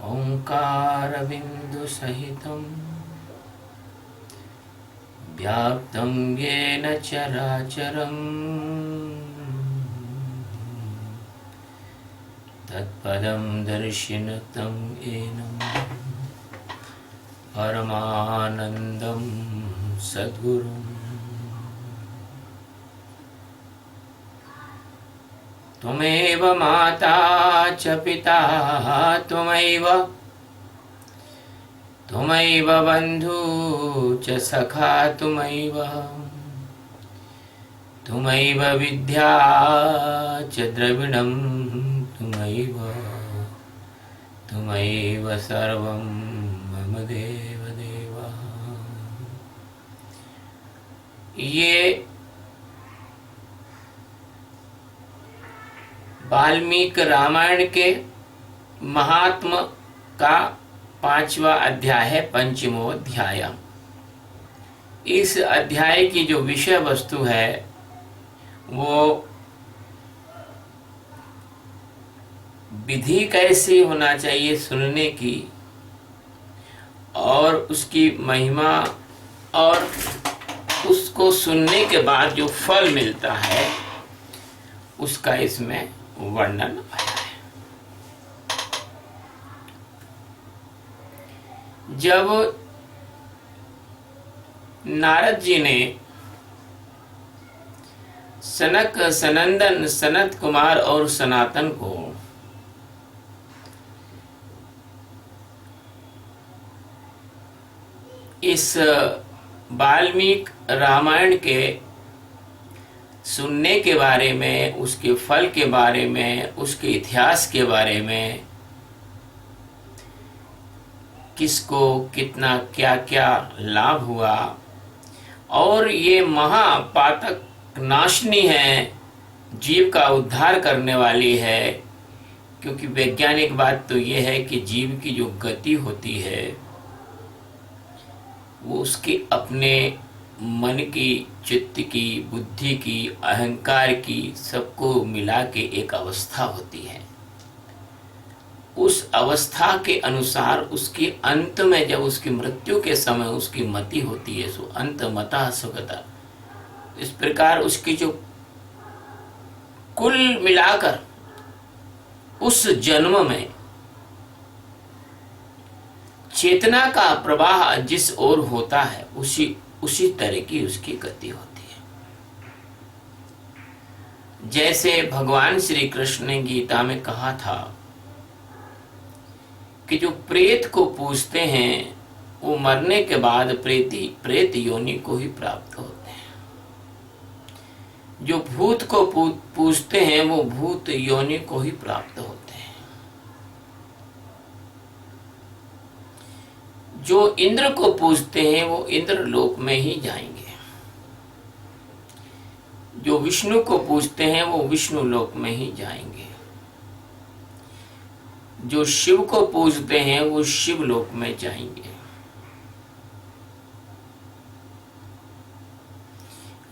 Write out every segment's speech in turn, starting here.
ओंकारबिंदुसहितं व्याप्तं येन चराचरं तत्पदं दर्शिनुतं येन परमानन्दं सद्गुरुम्। त्वमेव माता च पिता त्वमैव बन्धु च सखा त्वमैव विद्या च द्रविणं त्वमैव सर्वं मम देवदेव। ये वाल्मीकि रामायण के महात्म का 5वां अध्याय है, पंचमो अध्याय। इस अध्याय की जो विषय वस्तु है वो विधि कैसी होना चाहिए सुनने की, और उसकी महिमा, और उसको सुनने के बाद जो फल मिलता है उसका इसमें वर्णन आया है। जब नारद जी ने सनक सनंदन सनत कुमार और सनातन को इस वाल्मीकि रामायण के सुनने के बारे में, उसके फल के बारे में, उसके इतिहास के बारे में, किसको कितना क्या क्या लाभ हुआ, और ये महापातक नाशनी है, जीव का उद्धार करने वाली है। क्योंकि वैज्ञानिक बात तो ये है कि जीव की जो गति होती है वो उसके अपने मन की, चित्त की, बुद्धि की, अहंकार की, सबको मिला के एक अवस्था होती है। उस अवस्था के अनुसार उसके अंत में, जब उसकी मृत्यु के समय उसकी मति होती है, सो अंत मता सुगता, इस प्रकार उसकी जो कुल मिलाकर उस जन्म में चेतना का प्रवाह जिस ओर होता है उसी तरह की उसकी गति होती है। जैसे भगवान श्री कृष्ण ने गीता में कहा था कि जो प्रेत को पूजते हैं वो मरने के बाद प्रेत योनि को ही प्राप्त होते हैं। जो भूत को पूजते हैं वो भूत योनि को ही प्राप्त होते हैं। जो इंद्र को पूजते हैं वो इंद्र लोक में ही जाएंगे। जो विष्णु को पूजते हैं वो विष्णु लोक में ही जाएंगे। जो शिव को पूजते हैं वो शिव लोक में जाएंगे।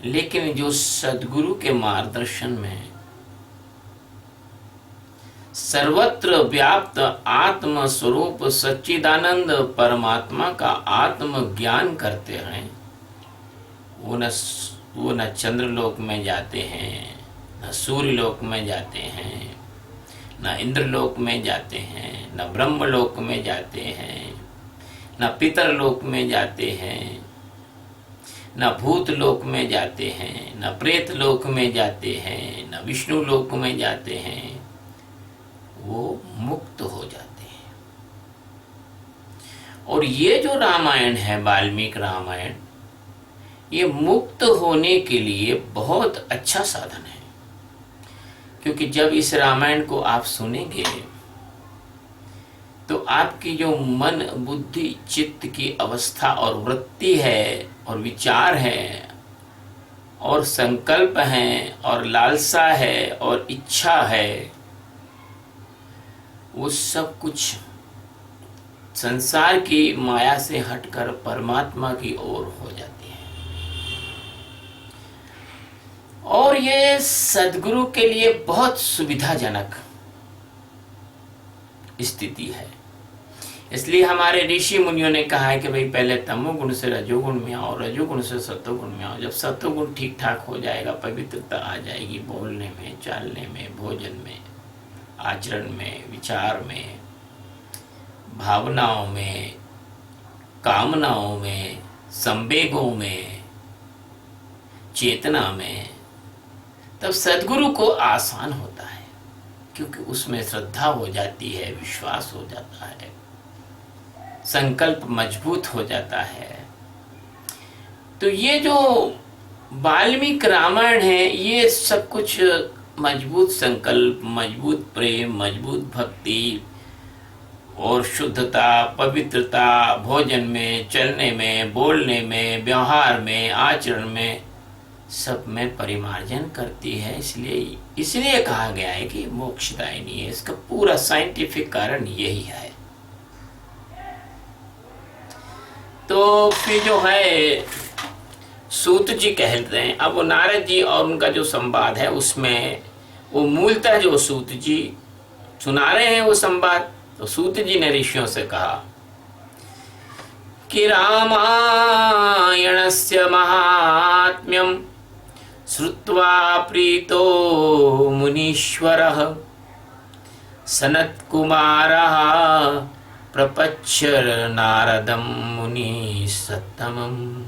लेकिन जो सद्गुरु के मार्गदर्शन में सर्वत्र व्याप्त आत्म स्वरूप सच्चिदानंद परमात्मा का आत्म ज्ञान करते हैं, वो न चंद्रलोक में जाते हैं, न सूर्यलोक में जाते हैं, न इंद्रलोक में जाते हैं, न ब्रह्मलोक में जाते हैं, न पितरलोक में जाते हैं, न भूतलोक में जाते हैं, न प्रेतलोक में जाते हैं, न विष्णु लोक में जाते हैं। वो मुक्त हो जाते हैं। और ये जो रामायण है, वाल्मीकि रामायण, ये मुक्त होने के लिए बहुत अच्छा साधन है। क्योंकि जब इस रामायण को आप सुनेंगे तो आपकी जो मन, बुद्धि, चित्त की अवस्था और वृत्ति है, और विचार है, और संकल्प है, और लालसा है, और इच्छा है, वो सब कुछ संसार की माया से हटकर परमात्मा की ओर हो जाती है। और ये सद्गुरु के लिए बहुत सुविधाजनक स्थिति है। इसलिए हमारे ऋषि मुनियों ने कहा है कि भाई पहले तमोगुण से रजोगुण में आओ, रजोगुण से सत्वगुण में आओ। जब सत्वगुण ठीक ठाक हो जाएगा, पवित्रता आ जाएगी बोलने में, चालने में, भोजन में, आचरण में, विचार में, भावनाओं में, कामनाओं में, संवेगों में, चेतना में, तब सद्गुरु को आसान होता है, क्योंकि उसमें श्रद्धा हो जाती है, विश्वास हो जाता है, संकल्प मजबूत हो जाता है। तो ये जो वाल्मीकि रामायण है, ये सब कुछ मजबूत संकल्प, मजबूत प्रेम, मजबूत भक्ति और शुद्धता, पवित्रता, भोजन में, चलने में, बोलने में, व्यवहार में, आचरण में, सब में परिमार्जन करती है। इसलिए कहा गया है कि मोक्षदायिनी है। इसका पूरा साइंटिफिक कारण यही है। तो फिर जो है सूत जी कहते हैं, अब वो नारद जी और उनका जो संवाद है उसमें वो मूलतः जो सूत जी सुना रहे हैं वो संवाद, तो सूत जी ने ऋषियों से कहा कि रामायणस्य महात्म्यं श्रुत्वा प्रीतो मुनीश्वरः सनत्कुमारः प्रपच्छ नारदं मुनि सत्तमम्।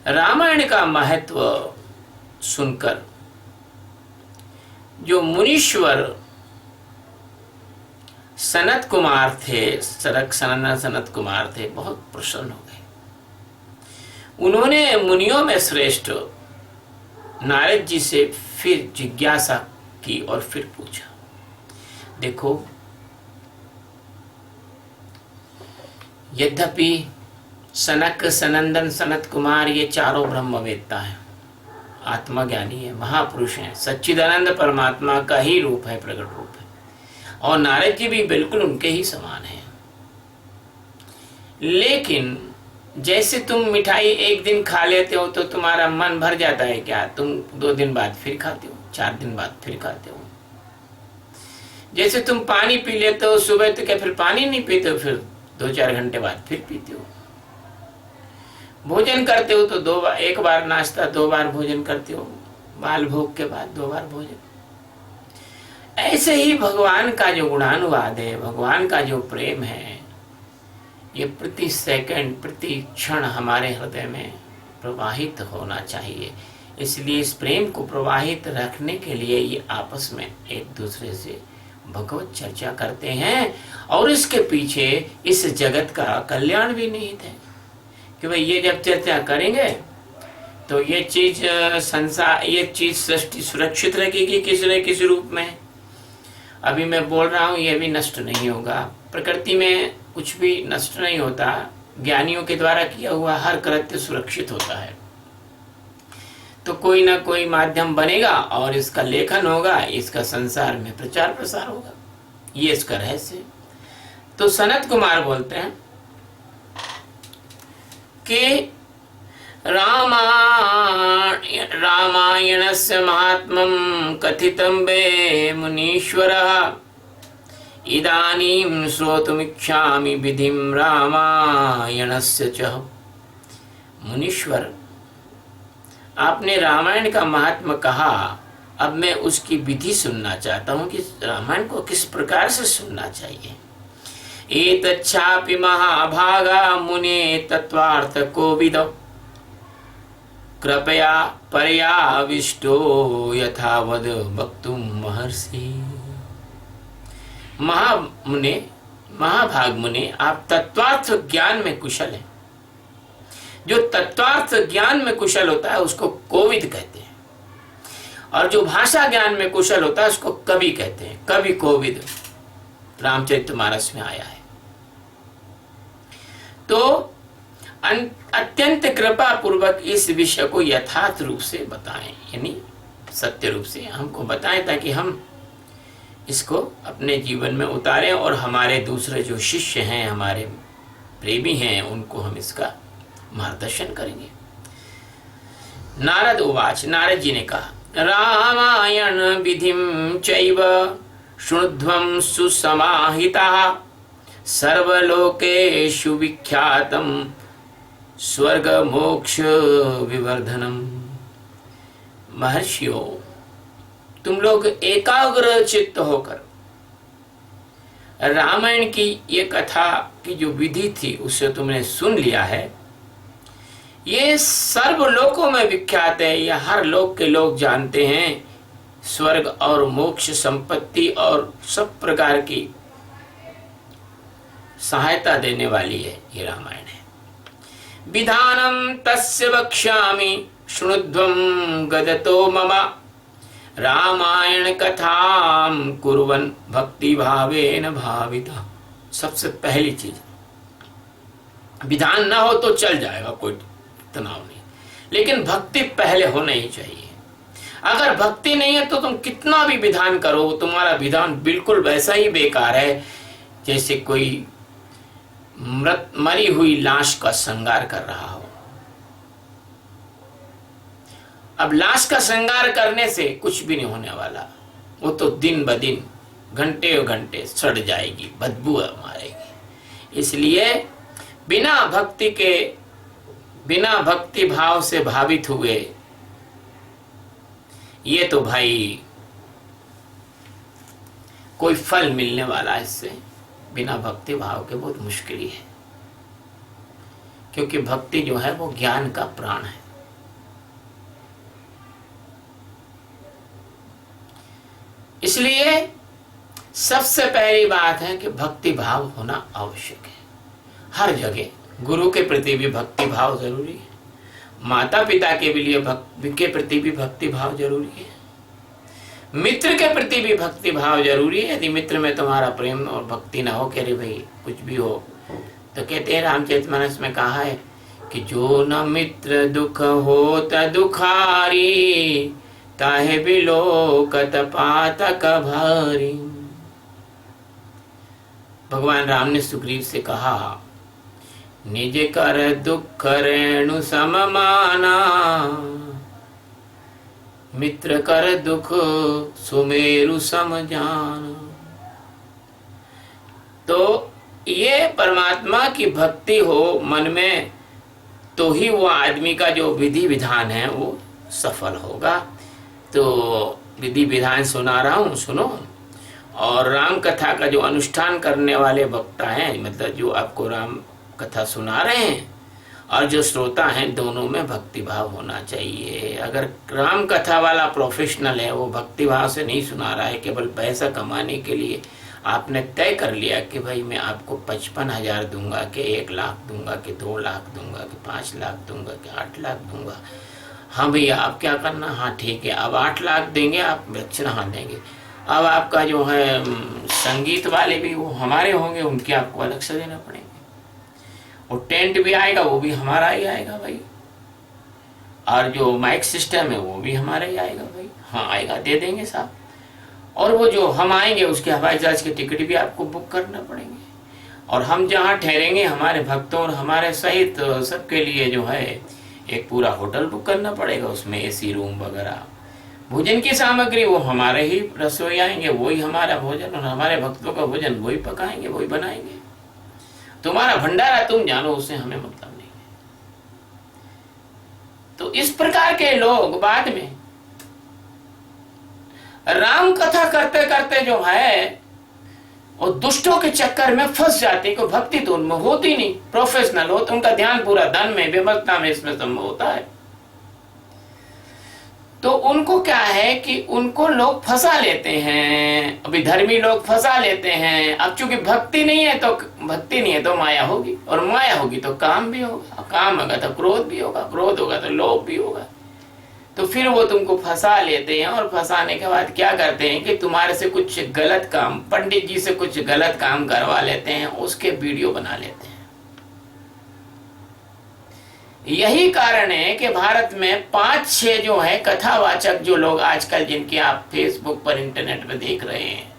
रामायण का महत्व सुनकर जो मुनीश्वर सनत कुमार थे, सनत कुमार थे, बहुत प्रसन्न हो गए। उन्होंने मुनियों में श्रेष्ठ नारद जी से फिर जिज्ञासा की और फिर पूछा। देखो, यद्यपि सनक, सनंदन, सनत कुमार ये चारों ब्रह्मवेत्ता हैं, आत्मज्ञानी है, महापुरुष हैं, सच्चिदानंद परमात्मा का ही रूप है, प्रकट रूप है, और नारद जी भी बिल्कुल उनके ही समान हैं। लेकिन जैसे तुम मिठाई एक दिन खा लेते हो तो तुम्हारा मन भर जाता है क्या? तुम 2 दिन बाद फिर खाते हो, 4 दिन बाद फिर खाते हो। जैसे तुम पानी पी लेते हो सुबह, तो क्या फिर पानी नहीं पीते हो, फिर 2-4 घंटे बाद फिर पीते हो। भोजन करते हो तो 2 बार, 1 बार नाश्ता, 2 बार भोजन करते हो, बाल भोग के बाद 2 बार भोजन। ऐसे ही भगवान का जो गुणानुवाद है, भगवान का जो प्रेम है, ये प्रति सेकंड, प्रति क्षण हमारे हृदय में प्रवाहित होना चाहिए। इसलिए इस प्रेम को प्रवाहित रखने के लिए ये आपस में एक दूसरे से भगवत चर्चा करते हैं, और इसके पीछे इस जगत का कल्याण भी निहित है कि भाई ये जब चर्चा करेंगे तो ये चीज संसार, ये चीज सृष्टि सुरक्षित रहेगी किसी न किसी रूप में। अभी मैं बोल रहा हूँ, ये भी नष्ट नहीं होगा। प्रकृति में कुछ भी नष्ट नहीं होता, ज्ञानियों के द्वारा किया हुआ हर कृत्य सुरक्षित होता है। तो कोई ना कोई माध्यम बनेगा और इसका लेखन होगा, इसका संसार में प्रचार प्रसार होगा, ये इसका रहस्य। तो सनत कुमार बोलते हैं कि रामायणस्य महात्म्यं कथितं वे मुनीश्वरः इदानीं श्रोतुमिच्छामि विधिं रामायणस्य च। मुनीश्वर, आपने रामायण का महात्म्य कहा, अब मैं उसकी विधि सुनना चाहता हूँ कि रामायण को किस प्रकार से सुनना चाहिए। एतच्छापि महाभागा मुने तत्वार्थ कोविद कृपया पर्याविष्टो यथावद वक्तुम महर्षि। महाभाग मुने, आप तत्वार्थ ज्ञान में कुशल हैं। जो तत्वार्थ ज्ञान में कुशल होता है उसको कोविद कहते हैं, और जो भाषा ज्ञान में कुशल होता है उसको कवि कहते हैं। कवि कोविद रामचरितमानस में आया है। तो अत्यंत कृपा पूर्वक इस विषय को यथार्थ रूप से बताएं, यानी सत्य रूप से हमको बताएं, ताकि हम इसको अपने जीवन में उतारें और हमारे दूसरे जो शिष्य हैं, हमारे प्रेमी हैं, उनको हम इसका मार्गदर्शन करेंगे। नारद उवाच, नारद जी ने कहा, रामायण विधिं चैव शृण्वं सुसमाहिताः सर्वलोकेषु विख्यातम स्वर्ग मोक्ष विवर्धनम। महर्षियों, तुम लोग एकाग्र चित्त होकर रामायण की ये कथा की जो विधि थी उसे तुमने सुन लिया है। ये सर्व लोकों में विख्यात है, ये हर लोक के लोग जानते हैं। स्वर्ग और मोक्ष, संपत्ति और सब प्रकार की सहायता देने वाली है ये रामायण है। विधानम तस्य वक्ष्यामि शृणुध्वं गदतो मम रामायण कथाम कुर्वन् भक्ति भावेन भाविता। सबसे पहली चीज, विधान ना हो तो चल जाएगा, कोई तनाव नहीं, लेकिन भक्ति पहले होना ही चाहिए। अगर भक्ति नहीं है तो तुम कितना भी विधान करो, तुम्हारा विधान बिल्कुल वैसा ही बेकार है जैसे कोई मरी हुई लाश का श्रृंगार कर रहा हो। अब लाश का श्रृंगार करने से कुछ भी नहीं होने वाला, वो तो दिन ब दिन घंटे घंटे सड़ जाएगी, बदबू मारेगी। इसलिए बिना भक्ति भाव से भावित हुए ये तो भाई कोई फल मिलने वाला इससे बिना भक्ति भाव के बहुत मुश्किल है, क्योंकि भक्ति जो है वो ज्ञान का प्राण है। इसलिए सबसे पहली बात है कि भक्ति भाव होना आवश्यक है। हर जगह गुरु के प्रति भी भक्ति भाव जरूरी है, माता पिता के प्रति भी भक्ति भाव जरूरी है, मित्र के प्रति भी भक्ति भाव जरूरी है। यदि मित्र में तुम्हारा प्रेम और भक्ति ना हो, कह रहे भाई कुछ भी हो, तो कहते हैं रामचरितमानस में कहा है कि जो न मित्र दुख होत दुखारी ताहे बिलोकत पातक भारी। भगवान राम ने सुग्रीव से कहा, निज कर दुख रेणु सम माना, मित्र कर दुख सुमेरु सम जाना। तो ये परमात्मा की भक्ति हो मन में तो ही वो आदमी का जो विधि विधान है वो सफल होगा। तो विधि विधान सुना रहा हूँ, सुनो। और राम कथा का जो अनुष्ठान करने वाले वक्ता हैं, मतलब जो आपको राम कथा सुना रहे हैं और जो श्रोता हैं, दोनों में भक्ति भाव होना चाहिए। अगर राम कथा वाला प्रोफेशनल है, वो भक्ति भाव से नहीं सुना रहा है, केवल पैसा कमाने के लिए आपने तय कर लिया कि भाई मैं आपको 55,000 दूंगा, कि 1 लाख दूंगा, कि 2 लाख दूंगा, कि 5 लाख दूंगा, कि 8 लाख दूंगा। हाँ भैया, आप क्या करना, हाँ ठीक है, अब 8 लाख देंगे, आप दक्षिणा हाँ देंगे। अब आपका जो है संगीत वाले भी वो हमारे होंगे, उनके आपको अलग से देना पड़ेंगे। और टेंट भी आएगा, वो भी हमारा ही आएगा भाई। और जो माइक सिस्टम है वो भी हमारा ही आएगा भाई। हाँ आएगा, दे देंगे साहब। और वो जो हम आएंगे उसके हवाई जहाज के टिकट भी आपको बुक करना पड़ेंगे। और हम जहाँ ठहरेंगे हमारे भक्तों और हमारे सहित सबके लिए जो है एक पूरा होटल बुक करना पड़ेगा, उसमें एसी रूम वगैरह। भोजन की सामग्री वो हमारे ही रसोई आएंगे, वही हमारा भोजन और हमारे भक्तों का भोजन वही पकाएंगे, वही बनाएंगे। तुम्हारा भंडारा तुम जानो, उससे हमें मतलब नहीं। तो इस प्रकार के लोग बाद में राम कथा करते करते जो है और दुष्टों के चक्कर में फंस जाते, को भक्ति तो उनमें होती नहीं। प्रोफेशनल हो तो उनका ध्यान पूरा धन में, व्यवस्था में, इसमें संभव होता है। तो उनको क्या है कि उनको लोग फंसा लेते हैं, अभी धर्मी लोग फंसा लेते हैं। अब चूंकि भक्ति नहीं है तो माया होगी, और माया होगी तो काम भी होगा, काम होगा तो क्रोध भी होगा, क्रोध होगा तो लोभ भी होगा। तो फिर वो तुमको फंसा लेते हैं, और फंसाने के बाद क्या करते हैं कि तुम्हारे से कुछ गलत काम, पंडित जी से कुछ गलत काम करवा लेते हैं, उसके वीडियो बना लेते हैं। यही कारण है कि भारत में 5-6 जो है कथावाचक जो लोग आजकल, जिनके आप फेसबुक पर इंटरनेट पर देख रहे हैं,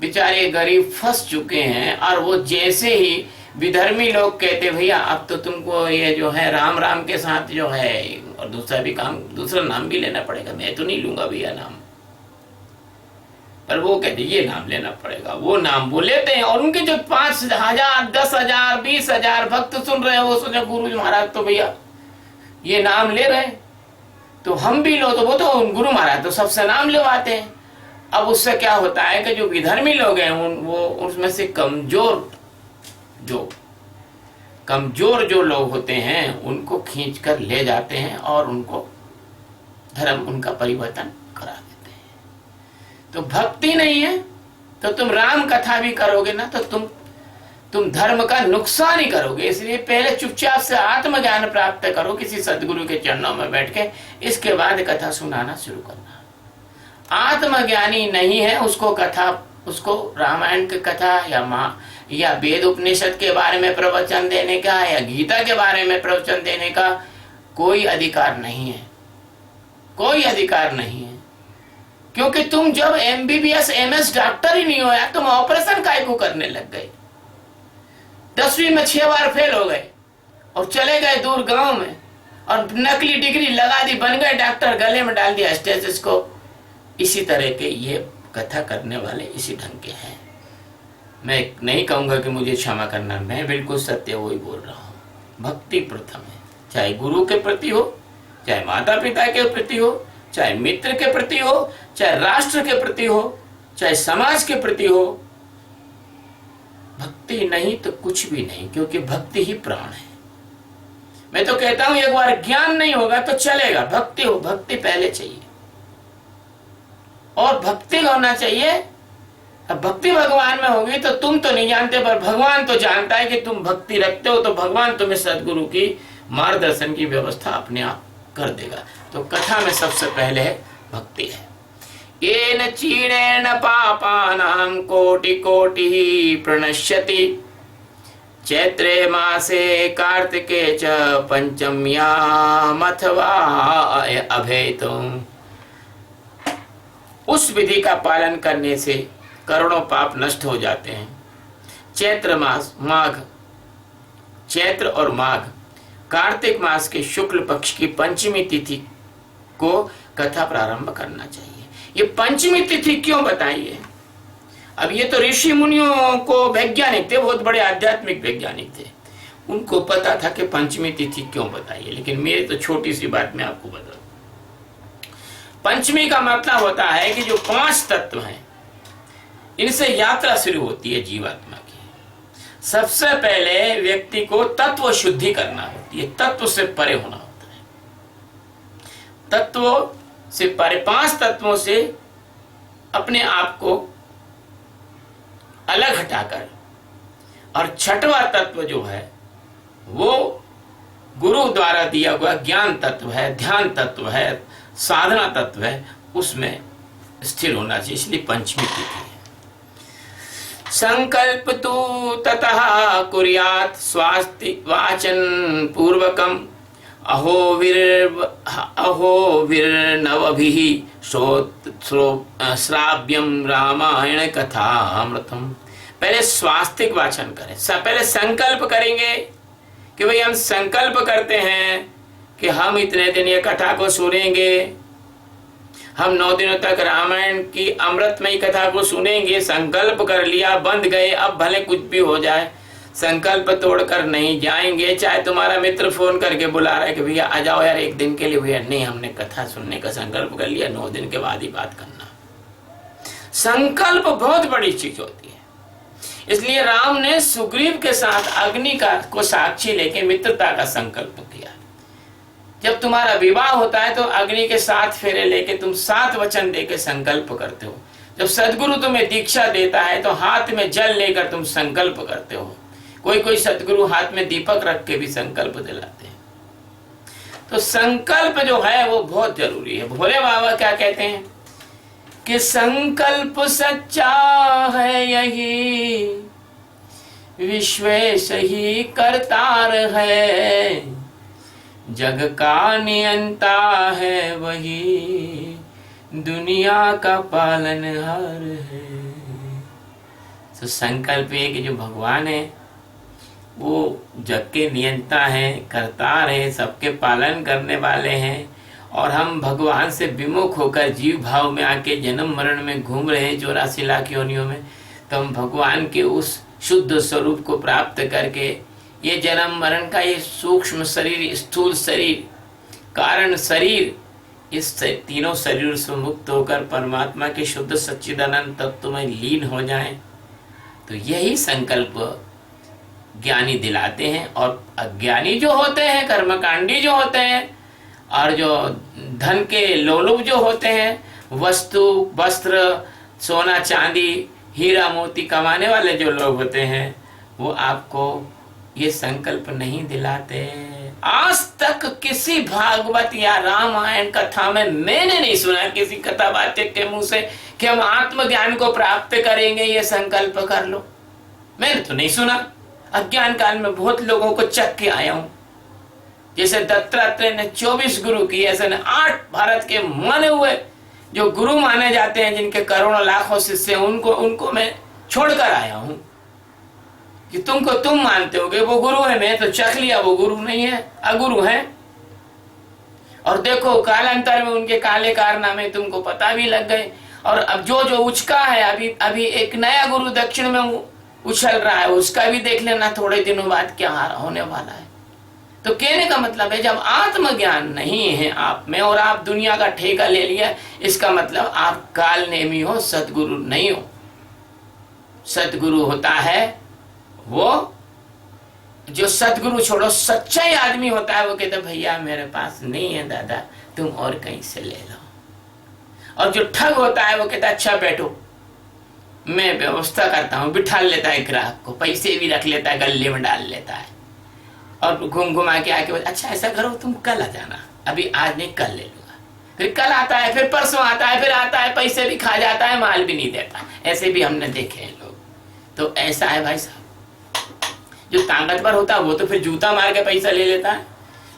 बेचारे गरीब फंस चुके हैं। और वो जैसे ही विधर्मी लोग कहते भैया अब तो तुमको ये जो है राम राम के साथ जो है और दूसरा नाम भी लेना पड़ेगा, मैं तो नहीं लूंगा भैया नाम, पर वो कहते ये नाम लेना पड़ेगा, वो नाम वो लेते हैं। और उनके जो 5,000 10,000 20,000 भक्त सुन रहे हैं, वो सोचे गुरु जी महाराज तो भैया ये नाम ले रहे हैं तो हम भी लो। तो वो तो गुरु महाराज तो सबसे नाम लेवाते हैं। अब उससे क्या होता है कि जो विधर्मी लोग हैं वो उसमें से कमजोर जो लोग होते हैं उनको खींच कर ले जाते हैं और उनको धर्म उनका परिवर्तन करा देते हैं। तो भक्ति नहीं है तो तुम राम कथा भी करोगे ना तो तुम धर्म का नुकसान ही करोगे। इसलिए पहले चुपचाप से आत्मज्ञान प्राप्त करो किसी सदगुरु के चरणों में बैठ के, इसके बाद कथा सुनाना शुरू करना। आत्मज्ञानी नहीं है उसको रामायण की कथा या वेद उपनिषद के बारे में प्रवचन देने का या गीता के बारे में प्रवचन देने का कोई अधिकार नहीं है, कोई अधिकार नहीं है। क्योंकि तुम जब MBBS MS डॉक्टर ही नहीं होया, तुम ऑपरेशन काय को करने लग गए। 10वीं में 6 बार फेल हो गए और चले गए दूर गांव में और नकली डिग्री लगा दी, बन गए डॉक्टर, गले में डाल दिया स्टेथोस्कोप। इसी तरह के ये कथा करने वाले इसी ढंग के हैं। मैं नहीं कहूंगा कि मुझे क्षमा करना, मैं बिल्कुल सत्य वही बोल रहा हूँ। भक्ति प्रथम है, चाहे गुरु के प्रति हो, चाहे माता पिता के प्रति हो, चाहे मित्र के प्रति हो, चाहे राष्ट्र के प्रति हो, चाहे समाज के प्रति हो। भक्ति नहीं तो कुछ भी नहीं, क्योंकि भक्ति ही प्राण है। मैं तो कहता हूं एक बार ज्ञान नहीं होगा तो चलेगा, भक्ति हो, भक्ति पहले चाहिए। और भक्ति होना चाहिए। अब भक्ति भगवान में होगी तो तुम तो नहीं जानते, पर भगवान तो जानता है कि तुम भक्ति रखते हो, तो भगवान तुम्हें सदगुरु की मार्गदर्शन की व्यवस्था अपने आप कर देगा। तो कथा में सबसे पहले है भक्ति है। येन चीणेन पापानां कोटि कोटि प्रणश्यति चैत्रे मासे कार्तिके च पंचम्यामथवा अभेतुम। उस विधि का पालन करने से करोड़ों पाप नष्ट हो जाते हैं। चैत्र और माघ कार्तिक मास के शुक्ल पक्ष की पंचमी तिथि को कथा प्रारंभ करना चाहिए। ये पंचमी तिथि क्यों बताई है? अब ये तो ऋषि मुनियों को वैज्ञानिक थे, बहुत बड़े आध्यात्मिक वैज्ञानिक थे, उनको पता था कि पंचमी तिथि क्यों बताई है। लेकिन मेरी तो छोटी सी बात मैं आपको बता दूं। पंचमी का मतलब होता है कि जो 5 तत्व हैं इनसे यात्रा शुरू होती है जीवात्मा की। सबसे पहले व्यक्ति को तत्व शुद्धि करना होती है, तत्व से परे होना होता है। तत्व से परे 5 तत्वों से अपने आप को अलग हटाकर, और 6वां तत्व जो है वो गुरु द्वारा दिया हुआ ज्ञान तत्व है, ध्यान तत्व है, साधना तत्व है, उसमें स्थिर होना चाहिए। इसलिए पंचमी तिथि है। संकल्प तु ततः कुर्यात् स्वास्ति वाचन पूर्वकम अहोविर्नवभिः श्राव्यम रामायण कथामृतम। पहले स्वास्तिक वाचन करें, पहले संकल्प करेंगे कि भाई हम संकल्प करते हैं कि हम इतने दिन ये कथा को सुनेंगे, हम 9 दिनों तक रामायण की अमृतमयी कथा को सुनेंगे। संकल्प कर लिया, बंध गए, अब भले कुछ भी हो जाए संकल्प तोड़कर नहीं जाएंगे। चाहे तुम्हारा मित्र फोन करके बुला रहा है कि भैया आ जाओ यार 1 दिन के लिए, भैया नहीं, हमने कथा सुनने का संकल्प कर लिया, 9 दिन के बाद ही बात करना। संकल्प बहुत बड़ी चीज होती है। इसलिए राम ने सुग्रीव के साथ अग्नि को साक्षी लेके मित्रता का संकल्प किया। जब तुम्हारा विवाह होता है तो अग्नि के 7 फेरे लेके तुम 7 वचन देके संकल्प करते हो। जब सदगुरु तुम्हें दीक्षा देता है तो हाथ में जल लेकर तुम संकल्प करते हो। कोई सदगुरु हाथ में दीपक रख के भी संकल्प दिलाते हैं। तो संकल्प जो है वो बहुत जरूरी है। भोले बाबा क्या कहते हैं कि संकल्प सच्चा है यही, विश्वेश ही करतार है, जग का नियंता है वही, दुनिया का पालनहार है। तो संकल्प है कि जो भगवान है वो जग के नियंता है, करतार है, सबके पालन करने वाले हैं, और हम भगवान से विमुख होकर जीव भाव में आके जन्म मरण में घूम रहे हैं 84 लाख योनियों में, तो हम भगवान के उस शुद्ध स्वरूप को प्राप्त करके ये जन्म मरण का ये सूक्ष्म शरीर, स्थूल शरीर, कारण शरीर, इस तीनों शरीर से मुक्त होकर परमात्मा के शुद्ध सच्चिदानंद तत्व में लीन हो जाएं। तो यही संकल्प ज्ञानी दिलाते हैं। और अज्ञानी जो होते हैं, कर्मकांडी जो होते हैं, और जो धन के लोलुप जो होते हैं, वस्तु वस्त्र सोना चांदी हीरा मोती कमाने वाले जो लोग होते हैं, वो आपको ये संकल्प नहीं दिलाते। आज तक किसी भागवत या रामायण कथा में मैंने नहीं सुना किसी कथा वाचक के मुंह से कि हम आत्मज्ञान को प्राप्त करेंगे, ये संकल्प कर लो। मैंने तो नहीं सुना। अज्ञान काल में बहुत लोगों को चख के आया हूं। जैसे दत्तात्रेय ने 24 गुरु किए, ऐसे ने 8 भारत के माने हुए जो गुरु माने जाते हैं, जिनके करोड़ों लाखों शिष्य हैं, उनको मैं छोड़कर आया हूं कि तुमको तुम मानते होगे वो गुरु है। मैं तो चख लिया वो गुरु नहीं है, अगुरु है। और देखो कालांतर में उनके काले कारनामे तुमको पता भी लग गए। और अब जो उचका है, अभी एक नया गुरु दक्षिण में उछल रहा है, उसका भी देख लेना थोड़े दिनों बाद क्या होने वाला है। तो कहने का मतलब है, जब आत्मज्ञान नहीं है आप में और आप दुनिया का ठेका ले लिया, इसका मतलब आप काल नेमी हो, सतगुरु नहीं हो। सतगुरु होता है वो जो सतगुरु छोड़ो सच्चा ही आदमी होता है। वो कहता भैया मेरे पास नहीं है दादा, तुम और कहीं से ले लो। और जो ठग होता है वो कहता अच्छा बैठो, मैं व्यवस्था करता हूँ, बिठा लेता है ग्राहक को, पैसे भी रख लेता है, गले में डाल लेता है, और घूम घुमा के आके अच्छा ऐसा करो तुम कल आ जाना, अभी आज नहीं कल ले लूंगा। फिर कल आता है, फिर परसों आता है, फिर आता है, पैसे भी खा जाता है, माल भी नहीं देता। ऐसे भी हमने देखे हैं लोग। तो ऐसा है भाई साहब, जो ताकतवर होता है वो तो फिर जूता मार के पैसा ले लेता है,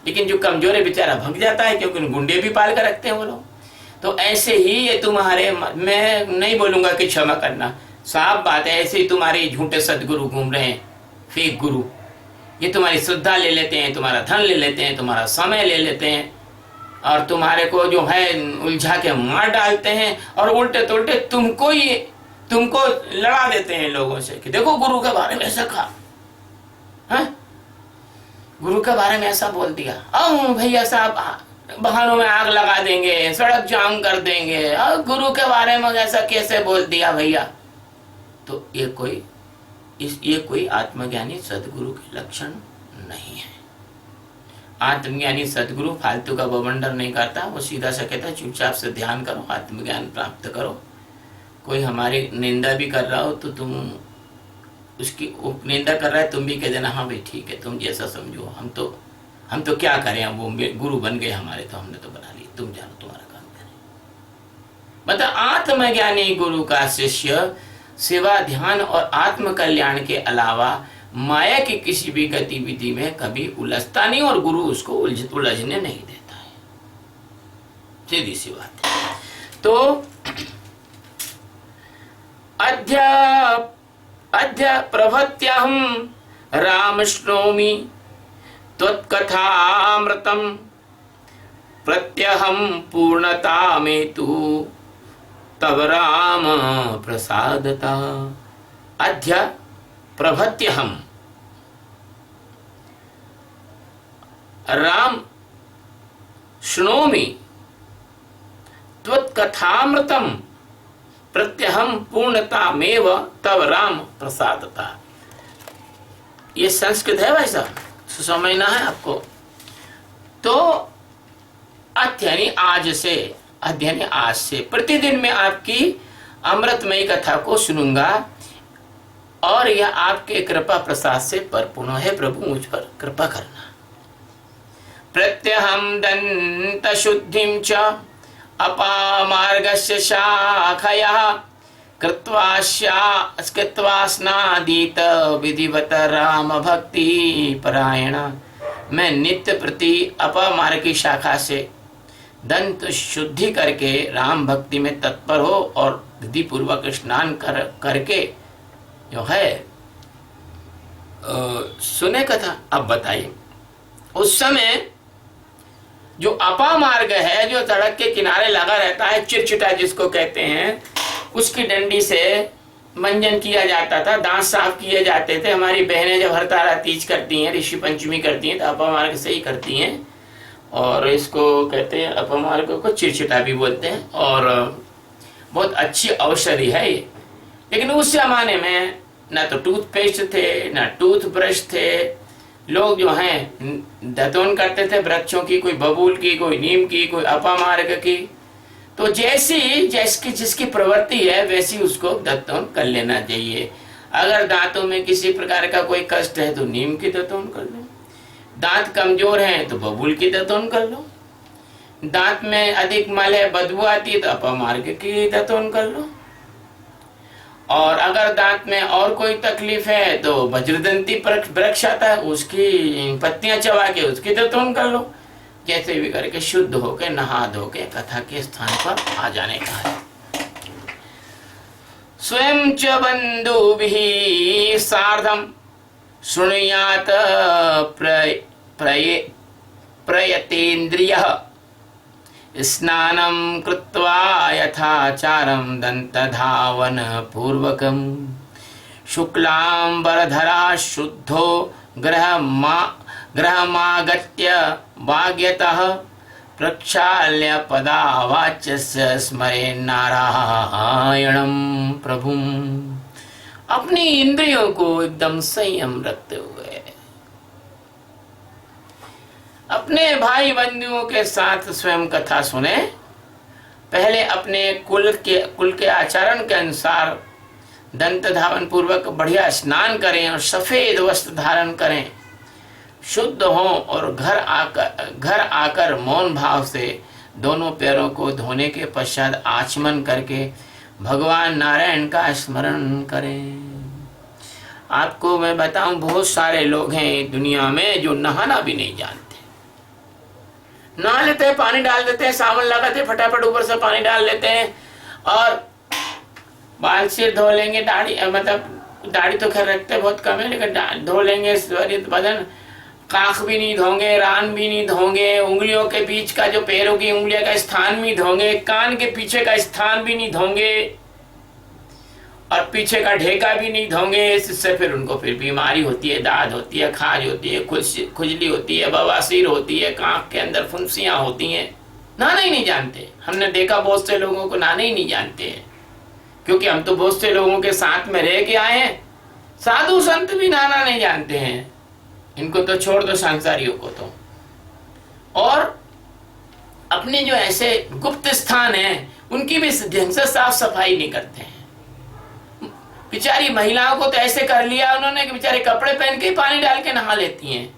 लेकिन जो कमजोर है बेचारा भग जाता है, क्योंकि गुंडे भी पाल कर रखते हैं वो लोग। तो ऐसे ही ये तुम्हारे, मैं नहीं बोलूंगा कि क्षमा करना, साफ बात है, ऐसे ही तुम्हारे झूठे सदगुरु घूम रहे हैं, फेक गुरु। ये तुम्हारी श्रद्धा ले लेते हैं, तुम्हारा धन ले लेते हैं, तुम्हारा समय ले लेते हैं, और तुम्हारे को जो है उलझा के मार डालते हैं, और उल्टे तुल्टे तुमको लड़ा देते हैं लोगों से कि देखो गुरु के बारे में ऐसा कहा, गुरु के बारे में ऐसा बोल दिया, अब भैया साहब बहानों में आग लगा देंगे, सड़क जाम कर देंगे, और गुरु के बारे में ऐसा कैसे बोल दिया भैया। तो ये कोई आत्मज्ञानी सदगुरु के लक्षण नहीं है। आत्मज्ञानी सदगुरु फालतू का बवंडर नहीं करता, वो सीधा सा कहता चुपचाप से ध्यान करो, आत्मज्ञान प्राप्त करो। कोई हमारी निंदा भी कर रहा हो तो तुम उसकी निंदा कर रहा है, तुम भी कह देना हाँ भाई ठीक है, तुम जैसा समझो, हम तो क्या करें, वो गुरु बन गए हमारे, तो हमने तो बना लिए, तुम जानो तुम्हारा काम करें। मतलब आत्मज्ञानी गुरु का शिष्य सेवा ध्यान और आत्म कल्याण के अलावा माया की किसी भी गतिविधि में कभी उलझता नहीं, और गुरु उसको उलझने नहीं देता है। सीधी सी बात है। तो अद्य प्रभत्यहं राम श्नोमि त्वत्कथामृतं प्रत्यहं पूर्णतामेतु तव राम प्रसादता। अद्य प्रभत्यहं राम श्नोमि त्वत्कथामृतं प्रत्यहं पूर्णतामेव तव राम प्रसादता। ये संस्कृत है भाई साहब, समझना है आपको। तो अध्ययन आज से प्रतिदिन मैं आपकी अमृतमयी कथा को सुनूंगा, और यह आपके कृपा प्रसाद से परिपूर्ण है। प्रभु मुझ पर कृपा करना। प्रत्यहं दंत शुद्धिं च अपामार्गस्य शाखया कृत्वा स्नादित विधिवत राम भक्ति परायण। मैं नित्य प्रति अपमार्ग की शाखा से दंत शुद्धि करके राम भक्ति में तत्पर हो, और विधि पूर्वक स्नान करके जो है सुने कथा। अब बताइए, उस समय जो अपामार्ग है, जो सड़क के किनारे लगा रहता है, चिरचिटा जिसको कहते हैं, उसकी डंडी से मंजन किया जाता था, दांत साफ किए जाते थे। हमारी बहनें जब हरतारा तीज करती हैं, ऋषि पंचमी करती हैं, तो अपामार्ग से ही करती हैं। और इसको कहते हैं, अपमार्ग को चिरचिटा भी बोलते हैं। और बहुत अच्छी औषधि है ये। लेकिन उस जमाने में ना तो टूथपेस्ट थे, ना टूथब्रश थे। लोग जो हैं दतौन करते थे वृक्षों की, कोई बबूल की, कोई नीम की, कोई अपामार्ग की। तो जिसकी प्रवृत्ति है वैसी उसको दतौन कर लेना चाहिए। अगर दांतों में किसी प्रकार का कोई कष्ट है तो नीम की दतौन कर लो, दांत कमजोर हैं तो बबूल की दतौन कर लो, दांत में अधिक मल है, बदबू आती है तो अपामार्ग की दतौन कर लो, और अगर दांत में और कोई तकलीफ है तो वज्रदंती वृक्ष आता है, उसकी पत्तियां चबा के उसकी दतौन कर लो। कैसे भी करके शुद्ध होके नहा धो के कथा के स्थान पर आ जाने का है। स्वयं च बंधुभिः सार्धं शृणुयात् प्रयतेन्द्रियः स्नानं कृत्वा यथाचारं दन्तधावन पूर्वकं शुक्लांबरधरा शुद्धो गृहमागत्य वाग्यतः प्रक्षाल्य पदावाच्यस्य स्मरे नारायणं प्रभुं। अपनी इंद्रियों को एकदम संयम रखते हुए अपने भाई बंधुओं के साथ स्वयं कथा सुने। पहले अपने कुल के आचरण के अनुसार दंत धावन पूर्वक बढ़िया स्नान करें और सफेद वस्त्र धारण करें, शुद्ध हों और घर आकर मौन भाव से दोनों पैरों को धोने के पश्चात आचमन करके भगवान नारायण का स्मरण करें। आपको मैं बताऊं, बहुत सारे लोग हैं दुनिया में जो नहाना भी नहीं जानते। नहा लेते हैं, पानी डाल देते हैं, साबुन लगाते हैं, फटाफट ऊपर से पानी डाल लेते हैं और बाल सिर धो लेंगे, दाढ़ी मतलब दाढ़ी तो खैर रखते बहुत कम है, लेकिन धो लेंगे बदन, काख भी नहीं धोंगे, रान भी नहीं धोंगे, उंगलियों के बीच का जो पैरों की उंगलियों का स्थान भी धोंगे, कान के पीछे का स्थान भी नहीं धोंगे और पीछे का ढेका भी नहीं धोंगे। इससे फिर उनको फिर बीमारी होती है, दाद होती है, खाज होती है, खुजली होती है, बवासीर होती है, कांख के अंदर फुंसियां होती हैं। नहाना ही नहीं जानते। हमने देखा बहुत से लोगों को नहाना ही नहीं जानते हैं, क्योंकि हम तो बहुत से लोगों के साथ में रह के आए हैं। साधु संत भी नहाना नहीं जानते हैं, इनको तो छोड़ दो सांसारियों को तो। और अपने जो ऐसे गुप्त स्थान हैं उनकी भी ढंग से साफ सफाई नहीं करते हैं। बेचारी महिलाओं को तो ऐसे कर लिया उन्होंने कि बेचारे कपड़े पहन के पानी डाल के नहा लेती हैं,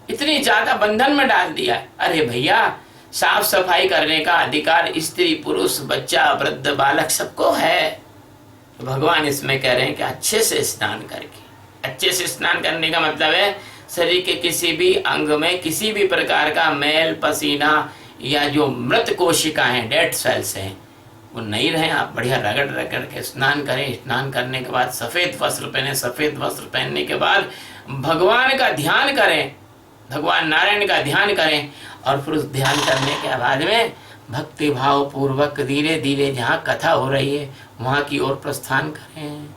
इतनी ज्यादा बंधन में डाल दिया। अरे भैया, साफ सफाई करने का अधिकार स्त्री पुरुष बच्चा वृद्ध बालक सबको है। तो भगवान इसमें कह रहे हैं कि अच्छे से स्नान करके, अच्छे से स्नान करने का मतलब है शरीर के किसी भी अंग में किसी भी प्रकार का मैल पसीना या जो मृत कोशिका है, डेड सेल्स हैं, वो नहीं रहे। आप बढ़िया रगड़ के स्नान करें। स्नान करने के बाद सफेद वस्त्र पहने, सफेद वस्त्र पहनने के बाद भगवान का ध्यान करें, भगवान नारायण का ध्यान करें और फिर उस ध्यान करने के बाद में भक्ति भाव पूर्वक धीरे धीरे जहाँ कथा हो रही है वहां की ओर प्रस्थान करें।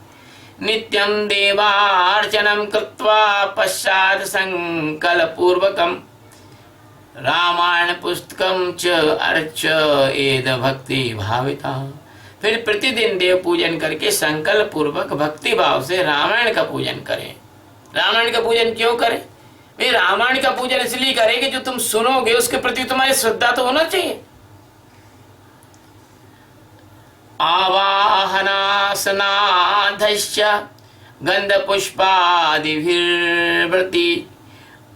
नित्यं देवार्चनं कृत्वा पश्चात् संकल्प पूर्वकम रामायण पुस्तकम च अर्च एद भक्ति भाविता। फिर प्रतिदिन देव पूजन करके संकल्प पूर्वक भक्ति भाव से रामायण का पूजन करें। रामायण का पूजन क्यों करें? भाई रामायण का पूजन इसलिए करें कि जो तुम सुनोगे उसके प्रति तुम्हारी श्रद्धा तो होना चाहिए। आवाहनासनाधश्च गंध पुष्पादिभिर्वृति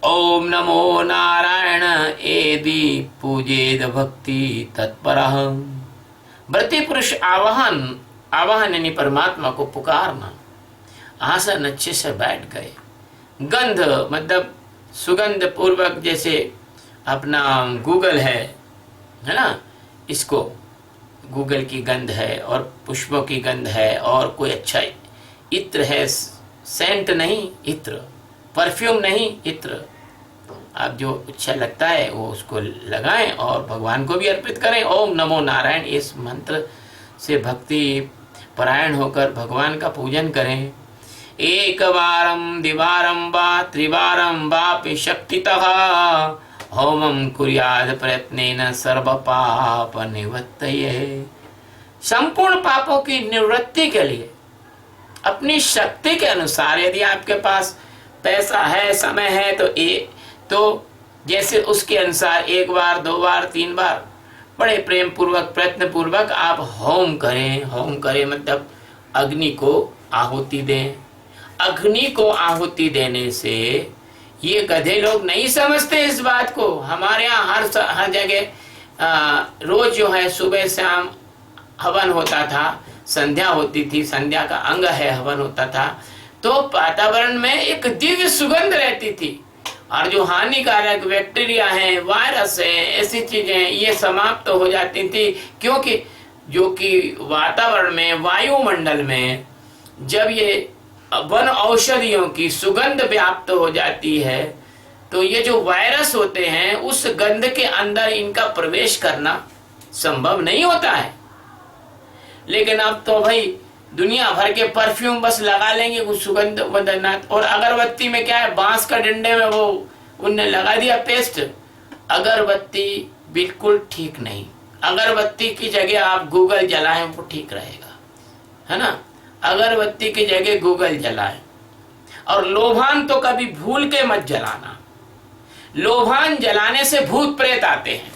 ओम नमो नारायण एदि पूजेद भक्ति तत्परः। व्रति पुरुष आवाहन यानी परमात्मा को पुकारना। आसन अच्छे से बैठ गए, गंध मतलब सुगंध पूर्वक, जैसे अपना गूगल है ना, इसको गूगल की गंध है और पुष्पों की गंध है और कोई अच्छा इत्र है, सेंट नहीं इत्र, परफ्यूम नहीं इत्र, आप जो अच्छा लगता है वो उसको लगाएं और भगवान को भी अर्पित करें। ओम नमो नारायण इस मंत्र से भक्ति परायण होकर भगवान का पूजन करें। एक बारम द्विवारम वा त्रिवारम वापि शक्तितः होमं कुर्याद प्रयत्नेन सर्व पाप निवृत्तये। संपूर्ण पापों की निवृत्ति के लिए अपनी शक्ति के अनुसार, यदि आपके पास पैसा है, समय है, तो जैसे उसके अनुसार 1 बार 2 बार 3 बार बड़े प्रेम पूर्वक प्रयत्न पूर्वक आप होम करें। होम करें मतलब अग्नि को आहुति दें। अग्नि को आहुति देने से, ये गधे लोग नहीं समझते इस बात को। हमारे यहाँ हर जगह रोज जो है सुबह शाम हवन होता था, संध्या होती थी, संध्या का अंग है हवन होता था, तो वातावरण में एक दिव्य सुगंध रहती थी और जो हानिकारक बैक्टीरिया है, वायरस है, ऐसी चीजें ये समाप्त हो जाती थी। क्योंकि जो कि वातावरण में, वायुमंडल में जब ये वन औषधियों की सुगंध व्याप्त हो जाती है तो ये जो वायरस होते हैं उस गंध के अंदर इनका प्रवेश करना संभव नहीं होता है। लेकिन अब तो भाई दुनिया भर के परफ्यूम बस लगा लेंगे कुछ सुगंध बदलनाथ। और अगरबत्ती में क्या है, बांस का डंडे में वो उनने लगा दिया पेस्ट। अगरबत्ती बिल्कुल ठीक नहीं। अगरबत्ती की जगह आप गूगल जलाएं, वो ठीक रहेगा, है ना। अगरबत्ती की जगह गूगल जलाएं। और लोभान तो कभी भूल के मत जलाना। लोभान जलाने से भूत प्रेत आते हैं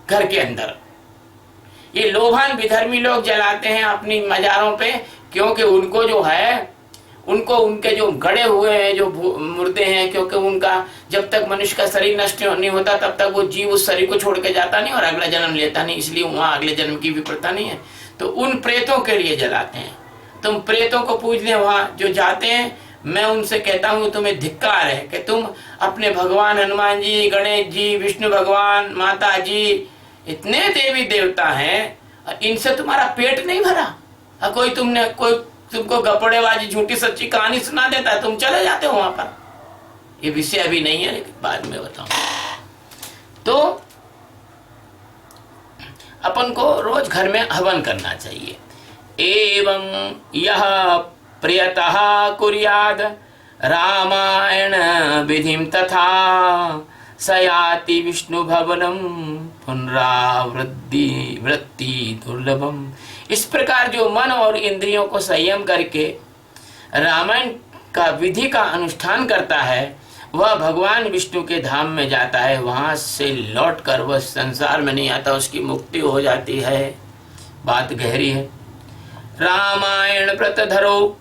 घर के अंदर। ये लोभान विधर्मी लोग जलाते हैं अपनी मजारों पे, क्योंकि उनको जो है, उनको उनके जो गड़े हुए हैं जो मुर्दे हैं, क्योंकि उनका जब तक मनुष्य का शरीर नष्ट नहीं होता तब तक वो जीव उस शरीर को छोड़ के जाता नहीं और अगला जन्म लेता नहीं, इसलिए वहां अगले जन्म की भी प्रथा नहीं है। तो उन प्रेतों के लिए जलाते हैं। तुम प्रेतों को पूजने वहां जो जाते हैं, मैं उनसे कहता हूँ तुम्हें धिक्कार है कि तुम अपने भगवान हनुमान जी, गणेश जी, विष्णु भगवान, माता जी, इतने देवी देवता हैं, इनसे तुम्हारा पेट नहीं भरा। कोई तुमको गपड़ेबाजी झूठी सच्ची कहानी सुना देता है, तुम चले जाते हो वहां पर। ये विषय अभी नहीं है, लेकिन बाद में बताऊं। तो अपन को रोज घर में हवन करना चाहिए। एवं यह प्रियतः कुर्याद रामायण विधिम तथा सयाति विष्णु भवनम पुनरावृत्ति दुर्लभम। इस प्रकार जो मन और इंद्रियों को संयम करके रामायण का विधि का अनुष्ठान करता है वह भगवान विष्णु के धाम में जाता है। वहां से लौटकर वह संसार में नहीं आता, उसकी मुक्ति हो जाती है। बात गहरी है। रामायण व्रतधरो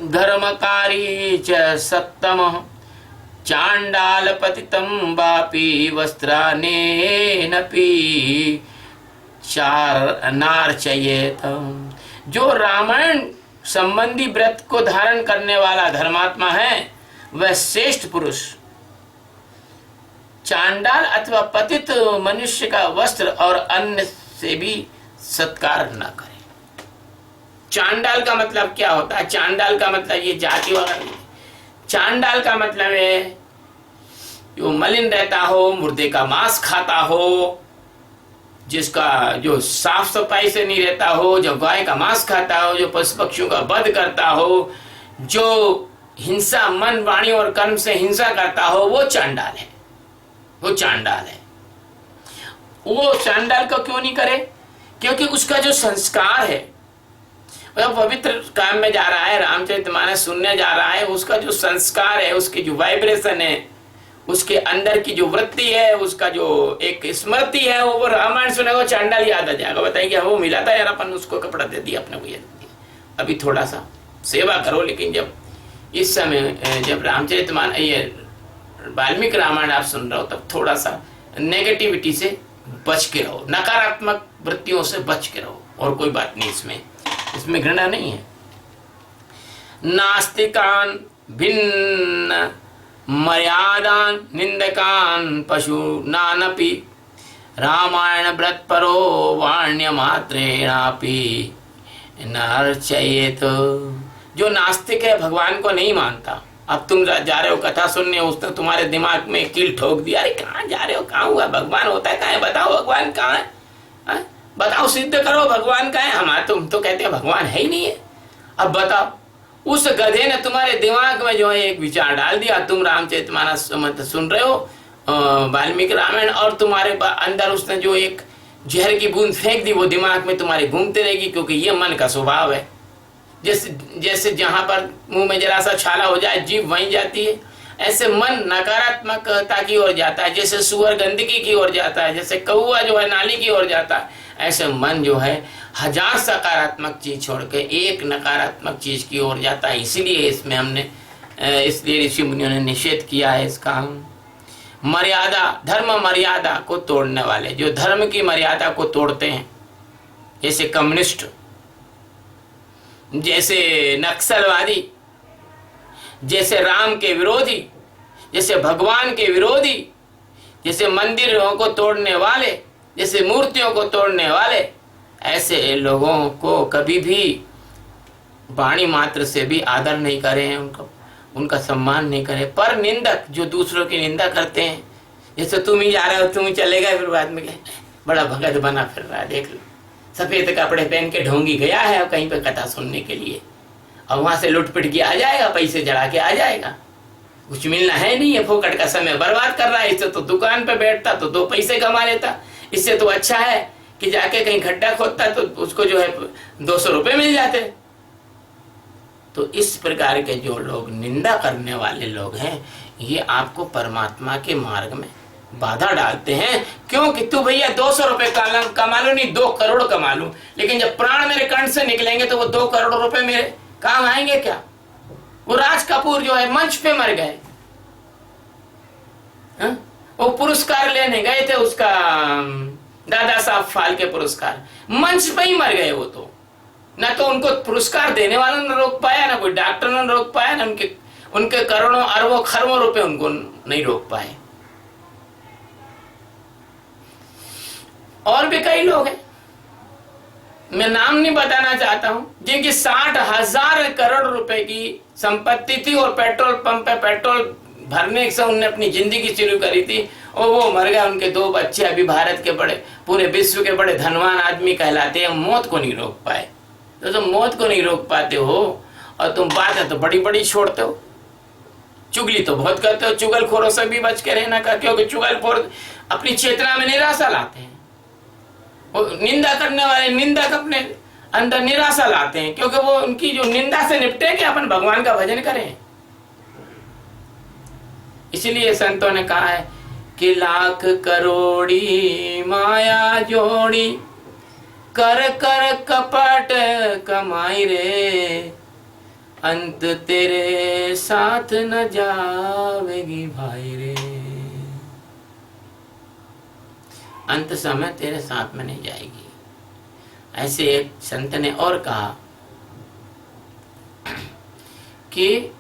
धर्मकारी च सत्तम चांडाल पतितम वापि वस्त्रानेनपि नार्चयेत। जो रामायण संबंधी व्रत को धारण करने वाला धर्मात्मा है वह श्रेष्ठ पुरुष चांडाल अथवा पतित मनुष्य का वस्त्र और अन्न से भी सत्कार न करे। चांडाल का मतलब क्या होता है? चांडाल का मतलब ये जाति वगैरह नहीं। चांडाल का मतलब है जो मलिन रहता हो, मुर्दे का मांस खाता हो, जिसका जो साफ सफाई से नहीं रहता हो, जो गाय का मांस खाता हो, जो पशु पक्षियों का वध करता हो, जो हिंसा मन वाणी और कर्म से हिंसा करता हो, वो चांडाल है। वो चांडाल है। वो चांडाल को क्यों नहीं करे? क्योंकि उसका जो संस्कार है वह पवित्र काम में जा रहा है, रामचरितमानस सुनने जा रहा है। उसका जो संस्कार है, उसकी जो वाइब्रेशन है, उसके अंदर की जो वृत्ति है, उसका जो एक स्मृति है, वो रामायण सुनेगा चांडाल याद आ जाएगा। बताइए वो मिला था यार, अपन उसको कपड़ा दे दिया, अपने को ये अभी थोड़ा सा सेवा करो। लेकिन जब इस समय जब रामचरितमानस ये वाल्मीकि रामायण आप सुन रहे हो तब थोड़ा सा नेगेटिविटी से बच के रहो, नकारात्मक वृत्तियों से बच के रहो। और कोई बात नहीं, इसमें घृणा नहीं है। नास्तिकान भिन्न मर्यादान निंदकान पशु नानपि रामायण व्रत परो वाण्य मात्रेणापि नर्चयेत। जो नास्तिक है, भगवान को नहीं मानता, अब तुम जा रहे हो कथा सुनने, उसने तुम्हारे दिमाग में कील ठोक दिया, अरे कहाँ जा रहे हो, कहाँ हुआ, भगवान होता है कहाँ है, बताओ भगवान कहाँ है, बताओ सिद्ध करो भगवान कहाँ है। हमारा तुम तो कहते हैं भगवान है ही नहीं है। अब बताओ, उस गधे ने तुम्हारे दिमाग में जो है एक विचार डाल दिया, तुम रामचरितमानस सुन रहे हो, वाल्मीकि रामायण, और तुम्हारे अंदर उसने जो एक जहर की बूंद फेंक दी, वो दिमाग में तुम्हारे घूमते रहेगी, क्योंकि ये मन का स्वभाव है। जैसे जैसे जहां पर मुंह में जरा सा छाला हो जाए जीभ वहीं जाती है, ऐसे मन नकारात्मकता की ओर जाता है। जैसे सुअर गंदगी की ओर जाता है, जैसे कौआ जो है नाली की ओर जाता है, ऐसे मन जो है 1000 सकारात्मक चीज छोड़ के एक नकारात्मक चीज की ओर जाता है। इसीलिए इसमें हमने इसलिए ऋषि मुनियों ने निषेध किया है इसका। मर्यादा, धर्म मर्यादा को तोड़ने वाले, जो धर्म की मर्यादा को तोड़ते हैं, जैसे कम्युनिस्ट, जैसे नक्सलवादी, जैसे राम के विरोधी, जैसे भगवान के विरोधी, जैसे मंदिरों को तोड़ने वाले, जैसे मूर्तियों को तोड़ने वाले, ऐसे लोगों को कभी भी वाणी मात्र से भी आदर नहीं करें, उनका सम्मान नहीं करें। पर निंदक जो दूसरों की निंदा करते हैं, जैसे तुम ही जा रहे हो, तुम ही चले गए, फिर बाद में बड़ा भगत बना फिर रहा है, देख लो सफेद कपड़े पहन के ढोंगी गया है कहीं पे कथा सुनने के लिए, और वहां से लुट पिट के आ जाएगा, पैसे जड़ा के आ जाएगा, कुछ मिलना है नहीं है, फोकट का समय बर्बाद कर रहा है। इससे तो दुकान पे बैठता तो 2 पैसे कमा लेता, इससे तो अच्छा है कि जाके कहीं खड्डा खोदता तो उसको जो है 200 रुपए मिल जाते। तो इस प्रकार के जो लोग निंदा करने वाले लोग हैं, ये आपको परमात्मा के मार्ग में बाधा डालते हैं। क्योंकि तू भैया 200 रुपए कमा लो, नहीं 2 करोड़ कमा लूं, लेकिन जब प्राण मेरे कंठ से निकलेंगे तो वो 2 करोड़ रुपए मेरे काम आएंगे क्या? वो राज कपूर जो है मंच पे मर गए, वो पुरस्कार लेने गए थे, उसका दादा साहब फाल्के पुरस्कार, मंच पे ही मर गए वो तो। ना तो उनको पुरस्कार देने वालों ने रोक पाया, ना कोई डॉक्टर ने रोक पाया, ना उनके करोड़ों अरबों खरबों रुपए उनको नहीं रोक पाए। और भी कई लोग हैं, मैं नाम नहीं बताना चाहता हूं, जिनकी 60,000 करोड़ रुपए की संपत्ति थी और पेट्रोल पंप पे पेट्रोल भरने से उनने अपनी जिंदगी शुरू करी थी, और वो मर गए। उनके 2 बच्चे अभी भारत के बड़े, पूरे विश्व के बड़े धनवान आदमी कहलाते हैं, मौत को नहीं रोक पाए। तो तुम मौत को नहीं रोक पाते हो और तुम बातें तो बड़ी बड़ी छोड़ते हो, चुगली तो बहुत करते हो। चुगलखोरों से भी बच के रहना का, क्योंकि चुगलखोर अपनी चेतना में निराशा लाते हैं। वो निंदा करने वाले निंदक अपने अंदर निराशा लाते हैं, क्योंकि वो उनकी जो निंदा से निपटे कि अपन भगवान का भजन करें। इसीलिए संतों ने कहा है कि लाख करोड़ी माया जोड़ी, कर कर कपट कमाई रे, अंत तेरे साथ न जावेगी भाई रे। अंत समय तेरे साथ में नहीं जाएगी। ऐसे एक संत ने और कहा कि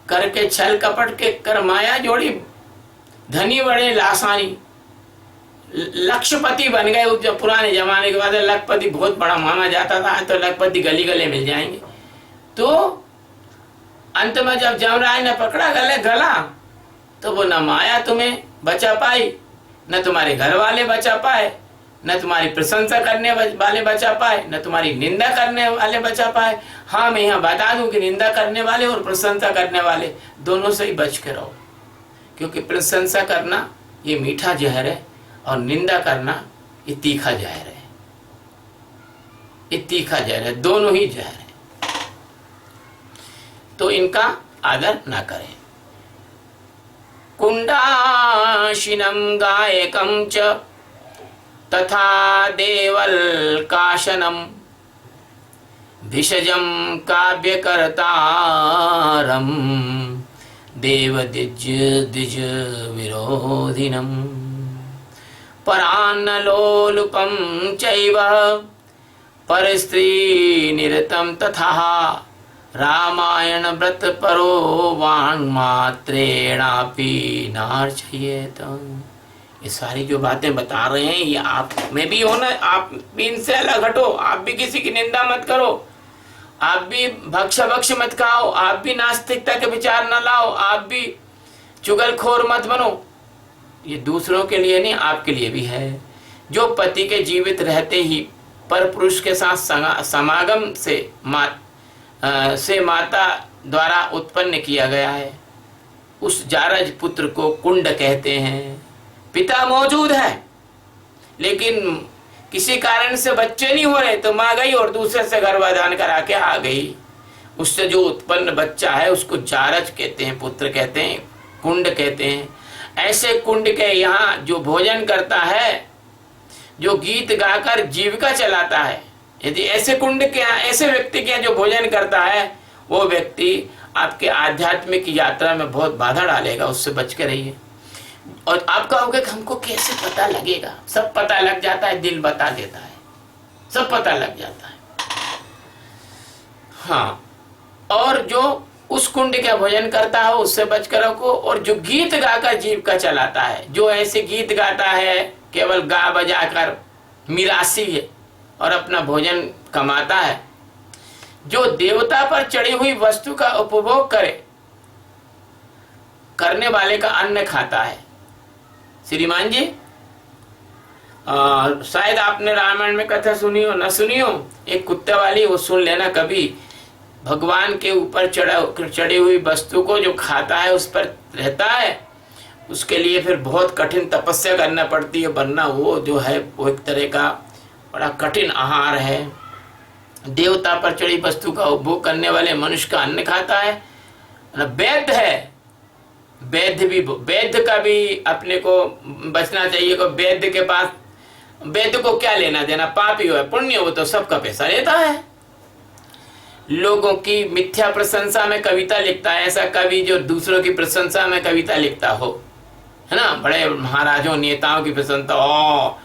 करके छल कपट के कर माया जोड़ी, धनी बड़े लासानी, लक्षपति बन गए। जब पुराने जमाने के बाद लखपति बहुत बड़ा माना जाता था, तो लखपति गली गले मिल जाएंगे। तो अंत में जब जमराज ने पकड़ा गला, तो वो न माया तुम्हें बचा पाई, न तुम्हारे घर वाले बचा पाए, न तुम्हारी प्रशंसा करने वाले बचा पाए, न तुम्हारी निंदा करने वाले बचा पाए। हाँ, मैं यहाँ बता दूं कि निंदा करने वाले और प्रशंसा करने वाले दोनों से ही बच के रहो, क्योंकि प्रशंसा करना ये मीठा जहर है और निंदा करना ये तीखा जहर है। ये तीखा जहर है, दोनों ही जहर है। तो इनका आदर ना करें। कुंडाशिनम गायकम च तथा देवलकाशनम, भिषजम काव्यकर्तारम, देवद्विज द्विज विरोधिनम, परान्नलोलुपम चैव परस्त्री निरतम तथा, रामायण व्रत परो वाङ्मात्रेणापि नार्चयेत। ये सारी जो बातें बता रहे हैं, ये आप में भी हो ना, आप भी इनसे अलग हटो, आप भी किसी की निंदा मत करो। आप भी भक्ष मत खाओ, आप भी नास्तिकता के विचार न लाओ, आप भी चुगलखोर मत बनो। ये दूसरों के लिए नहीं, आपके लिए भी है। जो पति के जीवित रहते ही पर पुरुष के साथ समागम से माता द्वारा उत्पन्न किया गया है, उस जारज पुत्र को कुंड कहते हैं। पिता मौजूद है लेकिन किसी कारण से बच्चे नहीं हो रहे, तो माँ गई और दूसरे से गर्भाधान करा के आ गई। उससे जो उत्पन्न बच्चा है उसको जारज कहते हैं, पुत्र कहते हैं, कुंड कहते हैं। ऐसे कुंड के यहाँ जो भोजन करता है, जो गीत गाकर जीविका चलाता है, यदि ऐसे कुंड के यहाँ, ऐसे व्यक्ति के यहाँ जो भोजन करता है, वो व्यक्ति आपके आध्यात्मिक यात्रा में बहुत बाधा डालेगा। उससे बच के रहिए। और आप कहोगे कि हमको कैसे पता लगेगा? सब पता लग जाता है, दिल बता देता है, सब पता लग जाता है। हाँ, और जो उस कुंड का भोजन करता है उससे बचकर रखो। और जो गीत गाकर जीविका चलाता है, जो ऐसे गीत गाता है केवल गा बजाकर, मिरासी है और अपना भोजन कमाता है, जो देवता पर चढ़ी हुई वस्तु का उपभोग करने वाले का अन्न खाता है। श्रीमान जी, शायद आपने रामायण में कथा सुनी हो, न सुनी हो, एक कुत्ते वाली, वो सुन लेना कभी। भगवान के ऊपर चढ़ी हुई वस्तु को जो खाता है, उस पर रहता है, उसके लिए फिर बहुत कठिन तपस्या करना पड़ती है, वरना वो जो है वो एक तरह का बड़ा कठिन आहार है। देवता पर चढ़ी वस्तु का उपभोग करने वाले मनुष्य का अन्न खाता है। वैद्य है, वैद्य का भी अपने को बचना चाहिए। को वैद्य के पास, वैद्य को क्या लेना देना, पापी हो पुण्य हो, तो सबका पैसा लेता है। लोगों की मिथ्या प्रशंसा में कविता लिखता है, ऐसा कवि जो दूसरों की प्रशंसा में कविता लिखता हो, है ना। बड़े महाराजों नेताओं की प्रशंसा, ओ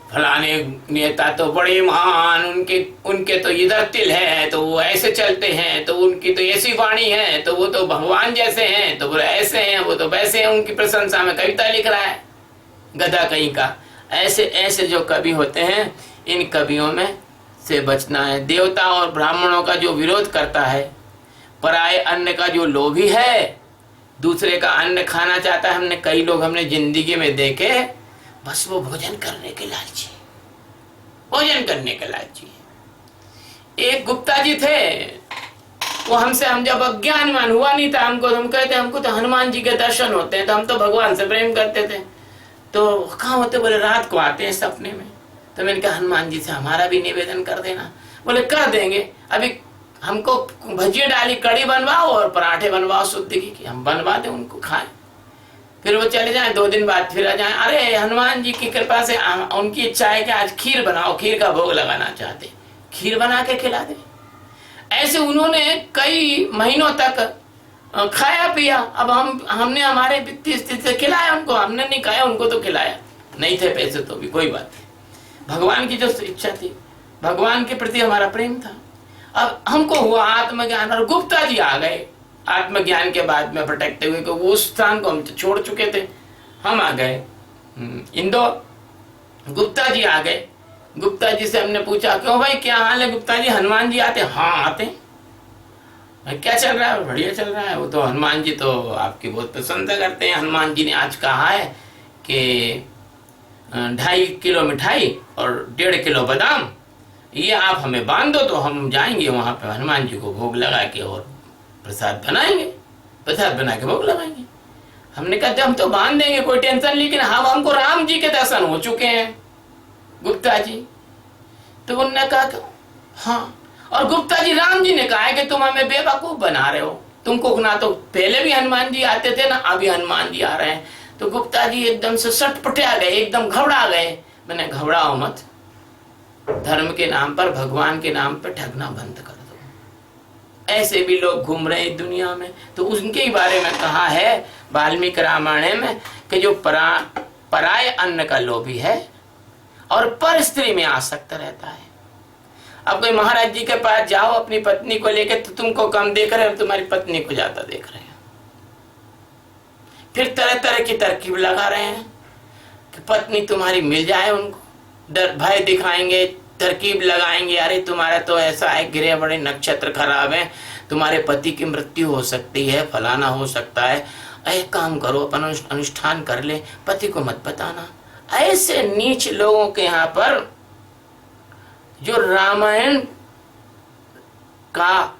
फलाने नेता तो बड़े महान, उनके तो इधर तिल है, तो वो ऐसे चलते हैं, तो उनकी तो ऐसी वाणी है, तो वो तो भगवान जैसे हैं, तो वो ऐसे हैं, वो तो वैसे हैं, उनकी प्रशंसा में कविता लिख रहा है, गधा कहीं का। ऐसे ऐसे जो कवि होते हैं, इन कवियों में से बचना है। देवता और ब्राह्मणों का जो विरोध करता है, पराये अन्न का जो लोभी है, दूसरे का अन्न खाना चाहता है। हमने कई लोग हमने जिंदगी में देखे, बस वो भोजन करने के लालची, भोजन करने के लालची। एक गुप्ता जी थे, वो हमसे, हम जब अज्ञानवान हुआ नहीं था, हम कहते हमको तो हनुमान जी के दर्शन होते हैं, तो हम तो भगवान से प्रेम करते थे। तो कहाँ होते? बोले रात को आते हैं सपने में। तो मैंने कहा हनुमान जी से हमारा भी निवेदन कर देना। बोले कर देंगे, अभी हमको भजिया डाली कड़ी बनवाओ और पराठे बनवाओ शुद्ध की, हम बनवा दें, उनको खाएं, फिर वो चले जाएं, 2 दिन बाद फिर आ जाएं। अरे हनुमान जी की कृपा से उनकी इच्छा है कि आज खीर बनाओ, खीर का भोग लगाना चाहते, खीर बना के खिला दे। ऐसे उन्होंने कई महीनों तक खाया पिया। अब हमने हमारे वित्तीय स्थिति से खिलाया उनको, हमने नहीं खाया, उनको तो खिलाया। नहीं थे पैसे तो भी कोई बात नहीं, भगवान की जो इच्छा थी, भगवान के प्रति हमारा प्रेम था। अब हमको हुआ आत्मज्ञान, और गुप्ता जी आ गए आत्मज्ञान के बाद में भटकते हुए, वो उस स्थान को हम छोड़ चुके थे, हम आ गए इंदौर। गुप्ता जी आ गए। गुप्ता जी से हमने पूछा, क्यों भाई क्या हाल है गुप्ता जी? हनुमान जी आते? हाँ आते। क्या चल रहा है? बढ़िया चल रहा है। वो तो हनुमान जी तो आपकी बहुत प्रशंसा करते हैं। हनुमान जी ने आज कहा है कि 2.5 किलो मिठाई और 1.5 किलो बादाम, ये आप हमें बांध दो, तो हम जाएंगे वहां पे हनुमान जी को भोग लगा के और प्रसाद बनाएंगे, प्रसाद बना के भोग लगाएंगे। हमने कहा हम तो बांध देंगे, कोई टेंशन, लेकिन हमको राम जी के दर्शन हो चुके हैं गुप्ता जी। तो उन्होंने कहा हाँ, और गुप्ता जी, राम जी ने कहा है कि तुम हमें बेवकूफ बना रहे हो, तुमको ना तो पहले भी हनुमान जी आते थे ना अभी हनुमान जी आ रहे हैं। तो गुप्ता जी एकदम से सटपटा गए, एकदम घबरा गए। मैंने घबराओ मत, धर्म के नाम पर, भगवान के नाम पर ठगना बंद कर दो। ऐसे भी लोग घूम रहे हैं दुनिया में। तो उनके बारे में कहा है वाल्मीकि रामायण में कि जो पराये अन्न का लोभी है और पर स्त्री में आसक्त रहता है। अब कोई महाराज जी के पास जाओ अपनी पत्नी को लेकर, तो तुमको कम देख रहे हो, तुम्हारी पत्नी को ज्यादा देख रहे हैं। फिर तरह तरह की तरकीब लगा रहे हैं कि पत्नी तुम्हारी मिल जाए, उनको डर भय दिखाएंगे, तरकीब लगाएंगे, अरे तुम्हारा तो ऐसा है, ग्रह बड़े नक्षत्र खराब है, तुम्हारे पति की मृत्यु हो सकती है, फलाना हो सकता है, एक काम करो अपन अनुष्ठान कर ले, पति को मत बताना। ऐसे नीच लोगों के यहाँ पर जो रामायण का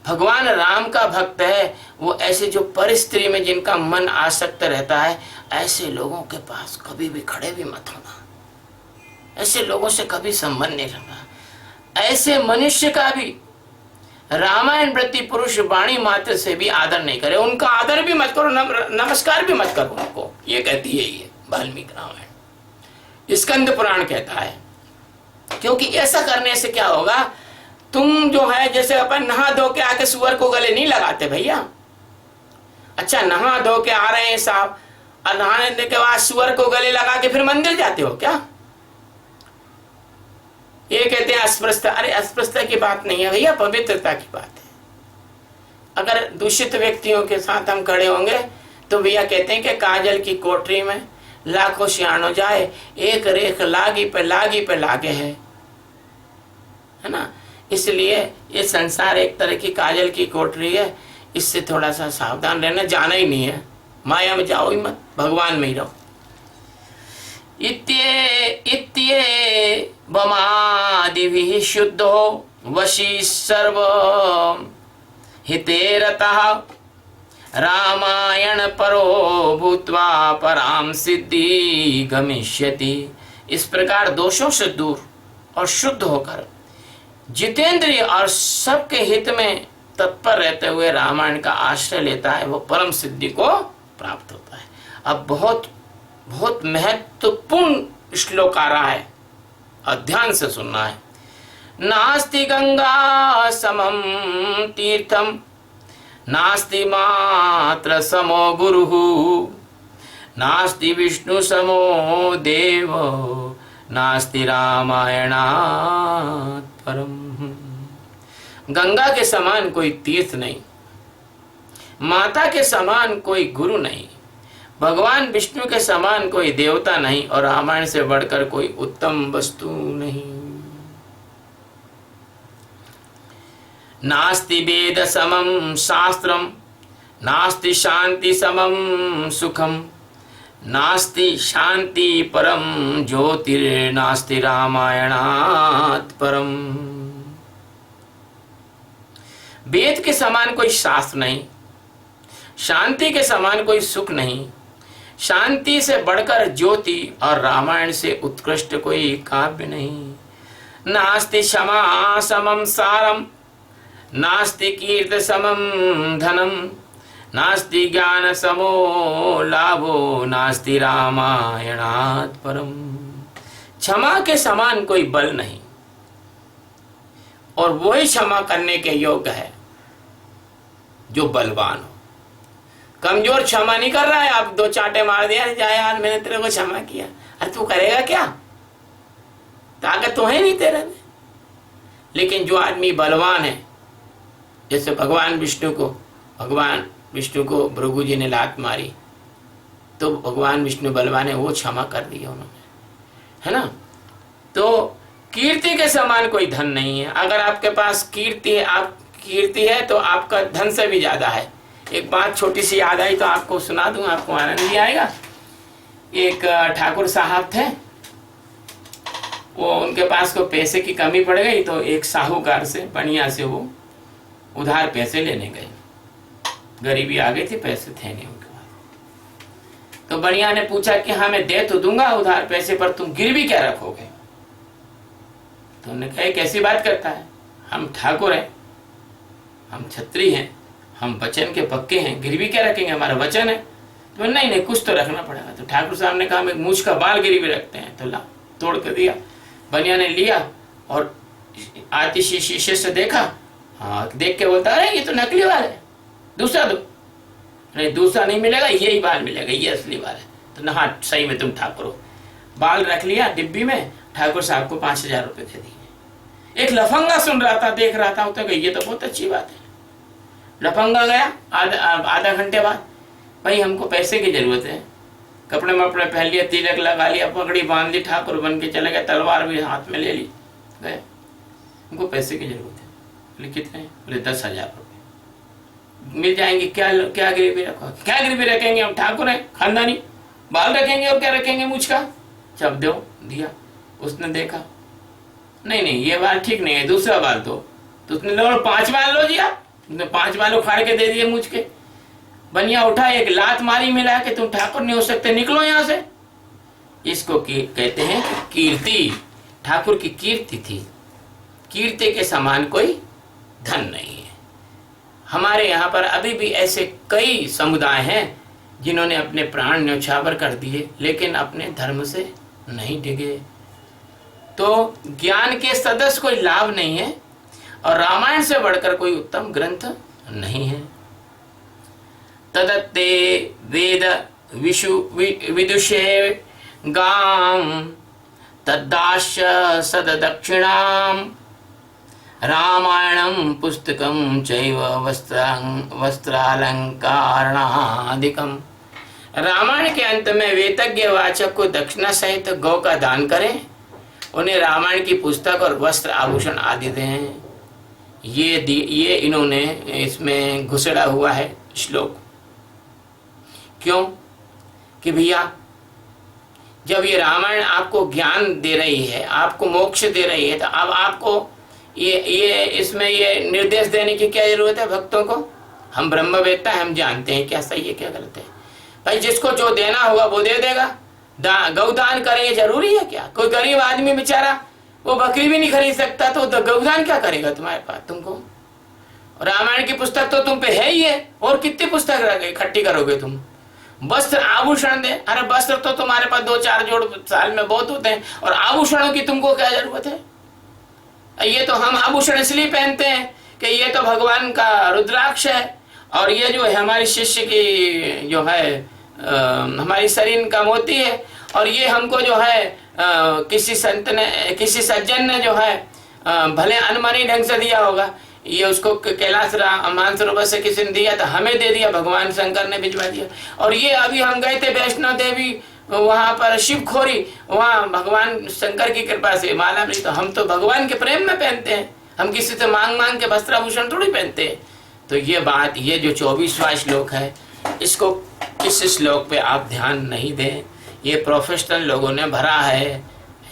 भगवान राम का भक्त है, वो ऐसे जो पर स्त्री में जिनका मन आसक्त रहता है, ऐसे लोगों के पास कभी भी खड़े भी मत होना, ऐसे लोगों से कभी संबंध नहीं रखना। ऐसे मनुष्य का भी रामायण प्रति पुरुष वाणी मात्र से भी आदर नहीं करे, उनका आदर भी मत करो, नमस्कार भी मत करो उनको। ये कहती है ये वाल्मीकि रामायण, स्कंद पुराण कहता है। क्योंकि ऐसा करने से क्या होगा, तुम जो है जैसे अपन नहा धो के आके सुअर को गले नहीं लगाते भैया। अच्छा, नहा धो के आ रहे हैं साहब, और नहाने के बाद सुअर को गले लगा के फिर मंदिर जाते हो क्या? ये कहते हैं अस्पृश्यता। अरे अस्पृश्यता की बात नहीं है भैया, पवित्रता की बात है। अगर दूषित व्यक्तियों के साथ हम खड़े होंगे तो भैया कहते हैं कि काजल की कोठरी में लाखों सियाणो जाए, एक रेख लागी पे लागे है ना। इसलिए ये संसार एक तरह की काजल की कोठरी है, इससे थोड़ा सा सावधान रहना। जाना ही नहीं है, माया में जाओ ही मत, भगवान में ही रहो। इत्ये बमादिभिः शुद्धो वशी सर्व हिते रतः रामायण परो भूत्वा पराम सिद्धि गमिष्यति। इस प्रकार दोषों से दूर और शुद्ध होकर जितेंद्रिय और सबके हित में तत्पर रहते हुए रामायण का आश्रय लेता है, वो परम सिद्धि को प्राप्त होता है। अब बहुत बहुत महत्वपूर्ण श्लोक आ रहा है, और ध्यान से सुनना है। नास्ति गंगा समम तीर्थम नास्ति मात्र समो गुरुः नास्ति विष्णु समो देव नास्ति रामायणात् परम। गंगा के समान कोई तीर्थ नहीं, माता के समान कोई गुरु नहीं, भगवान विष्णु के समान कोई देवता नहीं, और रामायण से बढ़कर कोई उत्तम वस्तु नहीं। नास्ति वेद समम शास्त्रम नास्ति शांति समम सुखम नास्ति शांति परम ज्योतिर्नास्ति रामायणात् परम। वेद के समान कोई शास्त्र नहीं, शांति के समान कोई सुख नहीं, शांति से बढ़कर ज्योति और रामायण से उत्कृष्ट कोई काव्य नहीं। नास्ति क्षमा समम सारम नास्ति कीर्त समम धनम नास्ति ज्ञान समो लाभो नास्ति रामायणात् परम। क्षमा के समान कोई बल नहीं, और वही क्षमा करने के योग्य है जो बलवान हो। कमजोर क्षमा नहीं कर रहा है, आप दो चांटे मार दिया, जाए यार मैंने तेरे को क्षमा किया, अरे तू करेगा क्या, ताकत तो है नहीं तेरे में। लेकिन जो आदमी बलवान है, जैसे भगवान विष्णु को भृगु जी ने लात मारी, तो भगवान विष्णु बलवान है, वो क्षमा कर दिया उन्होंने, है ना। तो कीर्ति के समान कोई धन नहीं है। अगर आपके पास कीर्ति है तो आपका धन से भी ज्यादा है। एक बात छोटी सी याद आई तो आपको सुना दूं, आपको आनंद भी आएगा। एक ठाकुर साहब थे, वो उनके पास को पैसे की कमी पड़ गई, तो एक साहूकार से बढ़िया से वो उधार पैसे लेने गए। गरीबी आ गई थी, पैसे थे नहीं उनके पास। तो बढ़िया ने पूछा कि हाँ मैं दे तो दूंगा उधार पैसे, पर तुम गिरवी क्या रखोगे। तो उन्होंने कहा कैसी बात करता है, हम ठाकुर हैं, हम छत्री हैं, हम वचन के पक्के हैं, गिरवी क्या रखेंगे, हमारा वचन है। तो नहीं कुछ तो रखना पड़ेगा। तो ठाकुर साहब ने कहा हम एक मूछ का बाल गिरवी रखते हैं। तो ला तोड़ कर दिया, बनिया ने लिया और आती शीशे से देखा, हाँ देख के बोलता अरे ये तो नकली बाल है, दूसरा दो। नहीं दूसरा नहीं मिलेगा, यही बाल मिलेगा, ये असली बाल है। तो ना हाँ सही में तुम ठाकुर हो। बाल रख लिया डिब्बी में, ठाकुर साहब को 5,000 रुपये दे दिए। एक लफंगा सुन रहा था, देख रहा था, तो ये तो बहुत अच्छी बात है। लफंगा गया आधा घंटे बाद, भाई हमको पैसे की जरूरत है, कपड़े मपड़े पहन लिया, तिलक लगा लिया, पगड़ी बांध ली, ठाकुर बन के चले गए, तलवार भी हाथ में ले ली। गए, उनको पैसे की जरूरत है। बोले कितने? बोले 10,000 रुपये मिल जाएंगे। क्या क्या गिरवी रखो? क्या गिरवी रखेंगे? हम ठाकुर हैं, खानदानी, बाल रखेंगे और क्या रखेंगे मुझ का? जब दो दिया। उसने देखा नहीं नहीं ये बाल ठीक नहीं है, दूसरा बाल दो। तो उसने लो 5 बाल लो दिया। उसने 5 बाल उखाड़ के दे दिए मुझ के। बनिया उठा, एक लात मारी, मिला के तुम ठाकुर नहीं हो सकते, निकलो यहां से। इसको कहते हैं कीर्ति। ठाकुर की कीर्ति थी। कीर्ति के समान कोई धन नहीं है। हमारे यहाँ पर अभी भी ऐसे कई समुदाय हैं जिन्होंने अपने प्राण न्यौछावर कर दिए, लेकिन अपने धर्म से नहीं डिगे। तो ज्ञान के सदस्य कोई लाभ नहीं है, और रामायण से बढ़कर कोई उत्तम ग्रंथ नहीं है। तदत्ते वेद विदुषे गाम तद्दास्य सददक्षिणाम रामायणं पुस्तकं चैव वस्त्रालंकारणादिकम। रामायण के अंत में वेतज्ञ वाचक को दक्षिणा सहित गौ का दान करें, उन्हें रामायण की पुस्तक और वस्त्र आभूषण आदि दें। ये इन्होंने इसमें घुसड़ा हुआ है श्लोक। क्यों? कि भैया जब ये रामायण आपको ज्ञान दे रही है, आपको मोक्ष दे रही है, तो अब आपको ये इसमें ये निर्देश देने की क्या जरूरत है भक्तों को? हम ब्रह्मवेत्ता हैं, हम जानते हैं क्या सही है क्या गलत है। भाई जिसको जो देना होगा वो दे देगा। गौदान करें जरूरी है क्या? कोई गरीब आदमी बेचारा वो बकरी भी नहीं खरीद सकता, तो गौदान क्या करेगा तुम्हारे पास? तुमको रामायण की पुस्तक तो तुम पे है ही है, और कितनी पुस्तक इकट्ठी करोगे तुम? वस्त्र आभूषण दे। अरे वस्त्र तो तुम्हारे पास 2-4 जोड़ साल में बहुत होते हैं, और आभूषणों की तुमको क्या जरूरत है? ये तो हम आभूषण इसलिए पहनते हैं कि ये तो भगवान का रुद्राक्ष है, और ये जो है हमारे शिष्य की जो है हमारी शरीर का मोती है, और ये हमको जो है किसी संत ने, किसी सज्जन ने जो है भले अनमनी ढंग से दिया होगा, ये उसको कैलाश मानसरोवर से किसी ने दिया, तो हमें दे दिया, भगवान शंकर ने भिजवा दिया। और ये अभी हम गए थे वैष्णो देवी, वहां पर शिव खोरी, वहां भगवान शंकर की कृपा से माला मिली, तो हम तो भगवान के प्रेम में पहनते हैं, हम किसी से मांग मांग के वस्त्राभूषण थोड़ी पहनते हैं। तो ये बात, ये जो 24वां श्लोक है, इसको इस श्लोक पे आप ध्यान नहीं दें। ये प्रोफेशनल लोगों ने भरा है,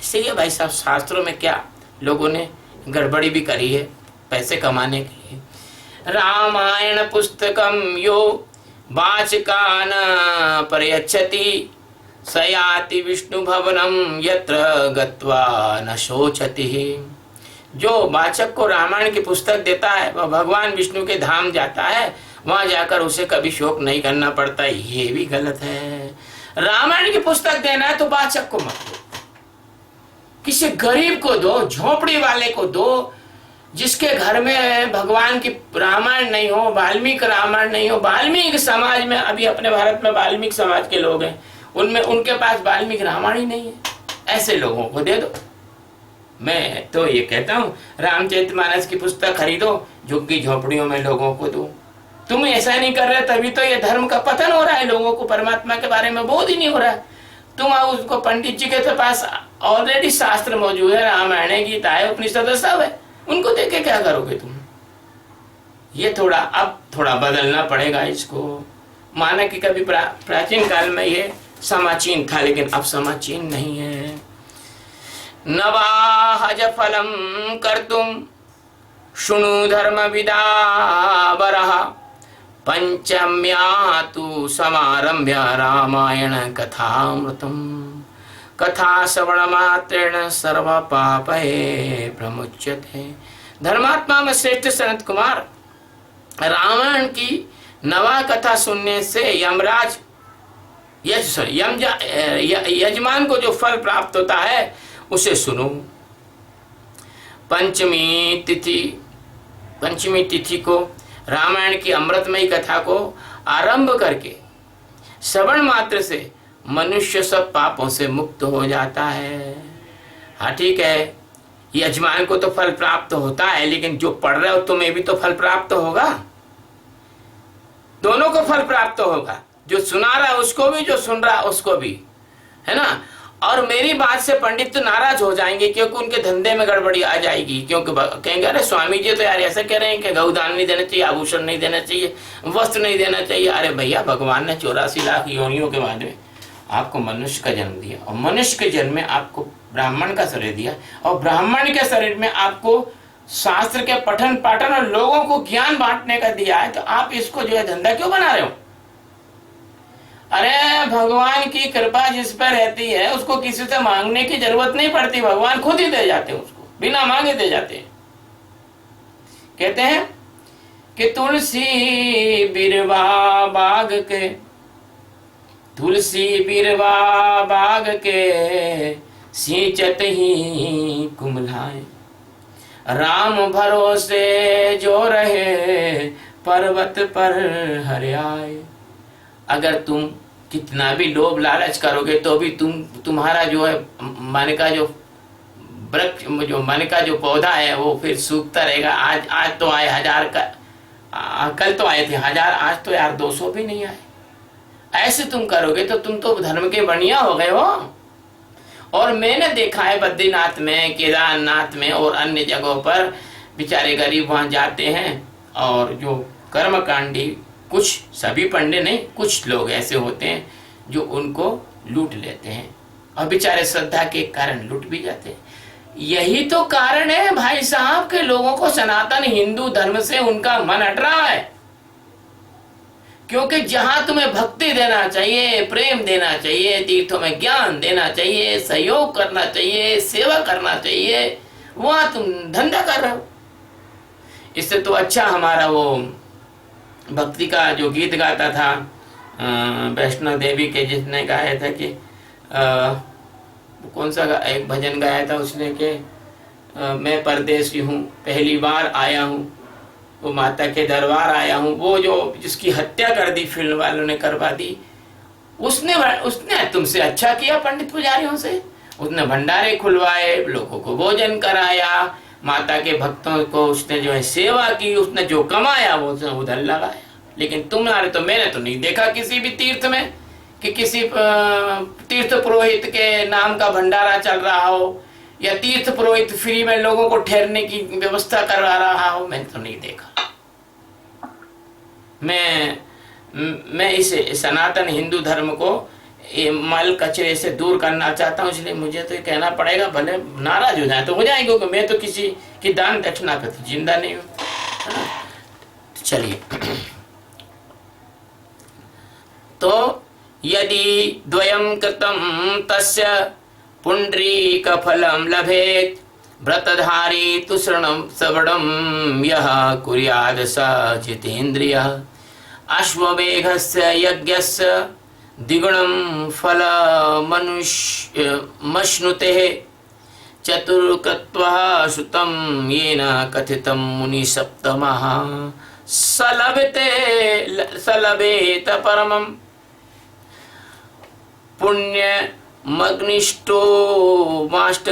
ऐसे ही भाई साहब। शास्त्रों में क्या लोगों ने गड़बड़ी भी करी है पैसे कमाने के लिए। रामायण पुस्तकम यो वाचकान प्रयच्छति सयाति विष्णु भवनम यत्र गत्वा न शोचति। जो वाचक को रामायण की पुस्तक देता है वह भगवान विष्णु के धाम जाता है, वहां जाकर उसे कभी शोक नहीं करना पड़ता। ये भी गलत है। रामायण की पुस्तक देना है तो वाचक को मत दो, किसी गरीब को दो, झोपड़ी वाले को दो, जिसके घर में भगवान की रामायण नहीं हो, वाल्मीकि रामायण नहीं हो। वाल्मीकि समाज में अभी अपने भारत में वाल्मीकि समाज के लोग हैं, उनमें उनके पास वाल्मीकि रामायण ही नहीं है, ऐसे लोगों को दे दो। मैं तो ये कहता हूँ रामचरितमानस की पुस्तक खरीदो, झुग्गी झोपड़ियों में लोगों को दो। तुम ऐसा नहीं कर रहे, तभी तो ये धर्म का पतन हो रहा है, लोगों को परमात्मा के बारे में बोध ही नहीं हो रहा है। तुम उसको पंडित जी के तो पास ऑलरेडी शास्त्र मौजूद है, रामायण गीता है, उपनिषद सब है, उनको देके क्या करोगे तुम? ये अब थोड़ा बदलना पड़ेगा इसको। माना कि कभी प्राचीन काल में ये समाचीन था, लेकिन अब समाचीन नहीं है। नवाहज फलम कर्तुम शृणु धर्म विदावरः पंचम्या तु समारम्भ्य रामायण कथामृतम कथा श्रवण मात्रेण सर्व पापे प्रमुच्यते। धर्मात्मा में श्रेष्ठ सनत कुमार, रामायण की नवा कथा सुनने से यमराज यजमान को जो फल प्राप्त होता है उसे सुनो। पंचमी तिथि को रामायण की अमृतमयी कथा को आरंभ करके श्रवण मात्र से मनुष्य सब पापों से मुक्त हो जाता है। हाँ ठीक है, यजमान को तो फल प्राप्त होता है, लेकिन जो पढ़ रहे हो तुम्हें भी तो फल प्राप्त होगा, दोनों को फल प्राप्त होगा। जो सुना रहा है उसको भी, जो सुन रहा है उसको भी, है ना। और मेरी बात से पंडित तो नाराज हो जाएंगे, क्योंकि उनके धंधे में गड़बड़ी आ जाएगी, क्योंकि कहेंगे अरे स्वामी जी तो यार ऐसा कह रहे हैं कि गौदान नहीं देना चाहिए, आभूषण नहीं देना चाहिए, वस्त्र नहीं देना चाहिए। अरे भैया, भगवान ने 84 लाख योनियों के बाद में आपको मनुष्य का जन्म दिया, और मनुष्य के जन्म में आपको ब्राह्मण का शरीर दिया, और ब्राह्मण के शरीर में आपको शास्त्र के पठन पाठन और लोगों को ज्ञान बांटने का दिया है। तो आप इसको जो है धंधा क्यों बना रहे हो? अरे भगवान की कृपा जिस पर रहती है उसको किसी से मांगने की जरूरत नहीं पड़ती, भगवान खुद ही दे जाते हैं, उसको बिना मांगे दे जाते हैं। कहते हैं कि तुलसी बिरवा बाग के, तुलसी बिरवा बाग के सींचत ही कुमलाए, राम भरोसे जो रहे पर्वत पर हरियाए। अगर तुम कितना भी लोभ लालच करोगे तो भी तुम्हारा जो है मन का जो वृक्ष, जो मन का जो पौधा है वो फिर सूखता रहेगा। आज तो आए 1000 का, कल तो आए थे 1000, आज तो यार 200 भी नहीं आए। ऐसे तुम करोगे तो तुम तो धर्म के बढ़िया हो गए हो। और मैंने देखा है बद्रीनाथ में, केदारनाथ में और अन्य जगहों पर बेचारे गरीब वहां जाते हैं, और जो कर्मकांडी, कुछ सभी पंडित नहीं, कुछ लोग ऐसे होते हैं जो उनको लूट लेते हैं, और बेचारे श्रद्धा के कारण लूट भी जाते हैं। यही तो कारण है भाई साहब के लोगों को सनातन हिंदू धर्म से उनका मन हट रहा है। क्योंकि जहां तुम्हें भक्ति देना चाहिए, प्रेम देना चाहिए, तीर्थों में ज्ञान देना चाहिए, सहयोग करना चाहिए, सेवा करना चाहिए, वहां तुम धंधा कर रहे हो। इससे तो अच्छा हमारा वो भक्ति का जो गीत गाता था वैष्णो देवी के, जिसने गाया था कि कौन सा एक भजन गाया था उसने कि मैं परदेसी हूँ, पहली बार आया हूँ, वो माता के दरबार आया हूँ। वो जो जिसकी हत्या कर दी फिल्म वालों ने, करवा दी, उसने तुमसे अच्छा किया पंडित पुजारियों से। उसने भंडारे खुलवाए, लोगों को भोजन कराया, माता के भक्तों को उसने जो है सेवा की, उसने जो कमाया वो उधर लगाया। लेकिन तुम्हारे तो, मैंने तो नहीं देखा किसी भी तीर्थ में कि किसी तीर्थ पुरोहित के नाम का भंडारा चल रहा हो, या तीर्थ पुरोहित फ्री में लोगों को ठहरने की व्यवस्था करवा रहा हो, मैंने तो नहीं देखा। मैं इसे सनातन हिंदू धर्म को मल कचरे से दूर करना चाहता हूँ, इसलिए मुझे तो कहना पड़ेगा, भले नाराज हो जाए तो हो जाएंगे, क्योंकि मैं तो किसी की दान दक्षिणा पे तो जिंदा नहीं हूँ। चलिए, तो यदि द्वयं कृतं तस्य पुंडरीक फलं लभेत, व्रतधारी तु श्रवणं यः कुर्याद स जितेन्द्रियः, अश्वमेघस्य यज्ञस्य द्विगुणं फलमश्नुते, चतुर्कत्वः श्रुतं येन कथितं मुनिसप्तमः, सलभेत परमं पुण्यमग्निष्टो माष्ट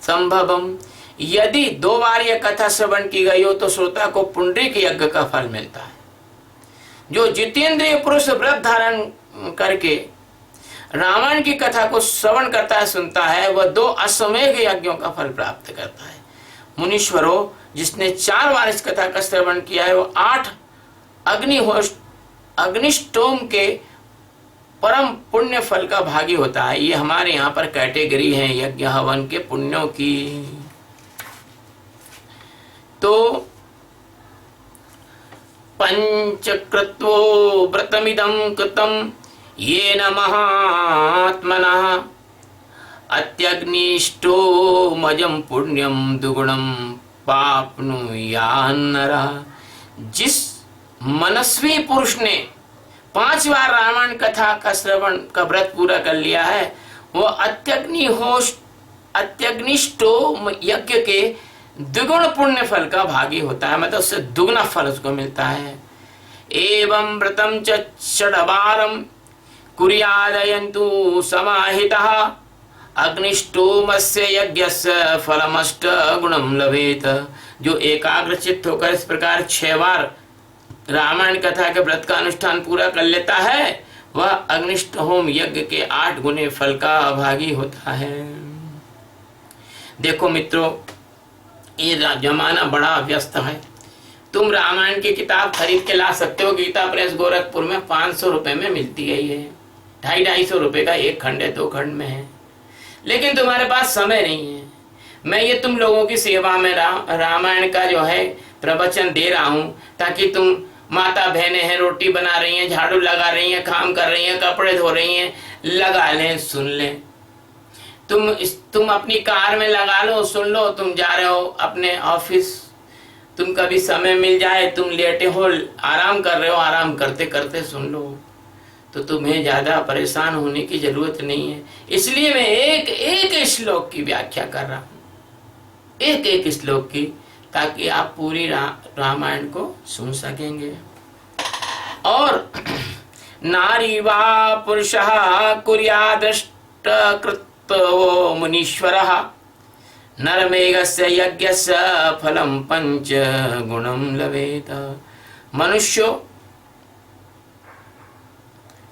संभवम। यदि 2 बार यह कथा श्रवण की गई हो तो श्रोता को पुंडरीक यज्ञ का फल मिलता है। जो जितेंद्रिय पुरुष व्रत धारण करके रामायण की कथा को श्रवण करता है, सुनता है, वह 2 अश्वमेघ यज्ञों का फल प्राप्त करता है। मुनीश्वरों, जिसने 4 बार इस कथा का श्रवण किया है वो 8 अग्निष्टोम के परम पुण्य फल का भागी होता है। ये हमारे यहाँ पर कैटेगरी है यज्ञ हवन के पुण्यों की। तो पंचकृत्वो व्रतमिदं कृतं येन महात्मनः, अत्यग्निष्टो मजं पुण्यं दुगुणं पाप्नुयान्नरः। जिस मनस्वी पुरुष ने 5 बार रामायण कथा का श्रवण का व्रत पूरा कर लिया है, वो अत्यग्निष्टो यज्ञ के द्विगुण पुण्य फल का भागी होता है, मतलब उससे दुगना फल उसको मिलता है। एवं व्रतम च षड्वारं कुर्यादयन्तु समाहितः, अग्निष्टोमस्य यज्ञस्य फलमष्ट गुणं लभेत। जो एकाग्र चित्त होकर इस प्रकार 6 बार रामायण कथा के व्रत का अनुष्ठान पूरा कर लेता है, वह अग्निष्ठ होम यज्ञ के 8 गुने फल का अभागी होता है। देखो मित्रों, ये जमाना बड़ा व्यस्त है। तुम रामायण की किताब खरीद के ला सकते हो, गीता प्रेस गोरखपुर में 500 रुपए में मिलती है। ये 250-250 रुपए का 1 खंड है, 2 खंड में है, लेकिन तुम्हारे पास समय नहीं है। मैं ये तुम लोगों की सेवा में रामायण का जो है प्रवचन दे रहा हूं, ताकि तुम माता बहनें हैं, रोटी बना रही हैं, झाड़ू लगा रही हैं, काम कर रही हैं, कपड़े धो रही हैं, लगा लें, सुन लें। तुम अपनी कार में लगा लो, सुन लो। तुम जा रहे हो अपने ऑफिस, तुम कभी समय मिल जाए, तुम लेटे हो, आराम कर रहे हो, आराम करते करते सुन लो, तो तुम्हें ज्यादा परेशान होने की जरूरत नहीं है। इसलिए मैं एक एक श्लोक की व्याख्या कर रहा हूं, एक एक श्लोक की, ताकि आप पूरी रामायण को सुन सकेंगे। और नारी वा पुरुषः कुर्यादृष्टकृतो मुनीश्वरः नरमेघस्य यज्ञस्य फलं 5 गुणं लभेत। मनुष्यों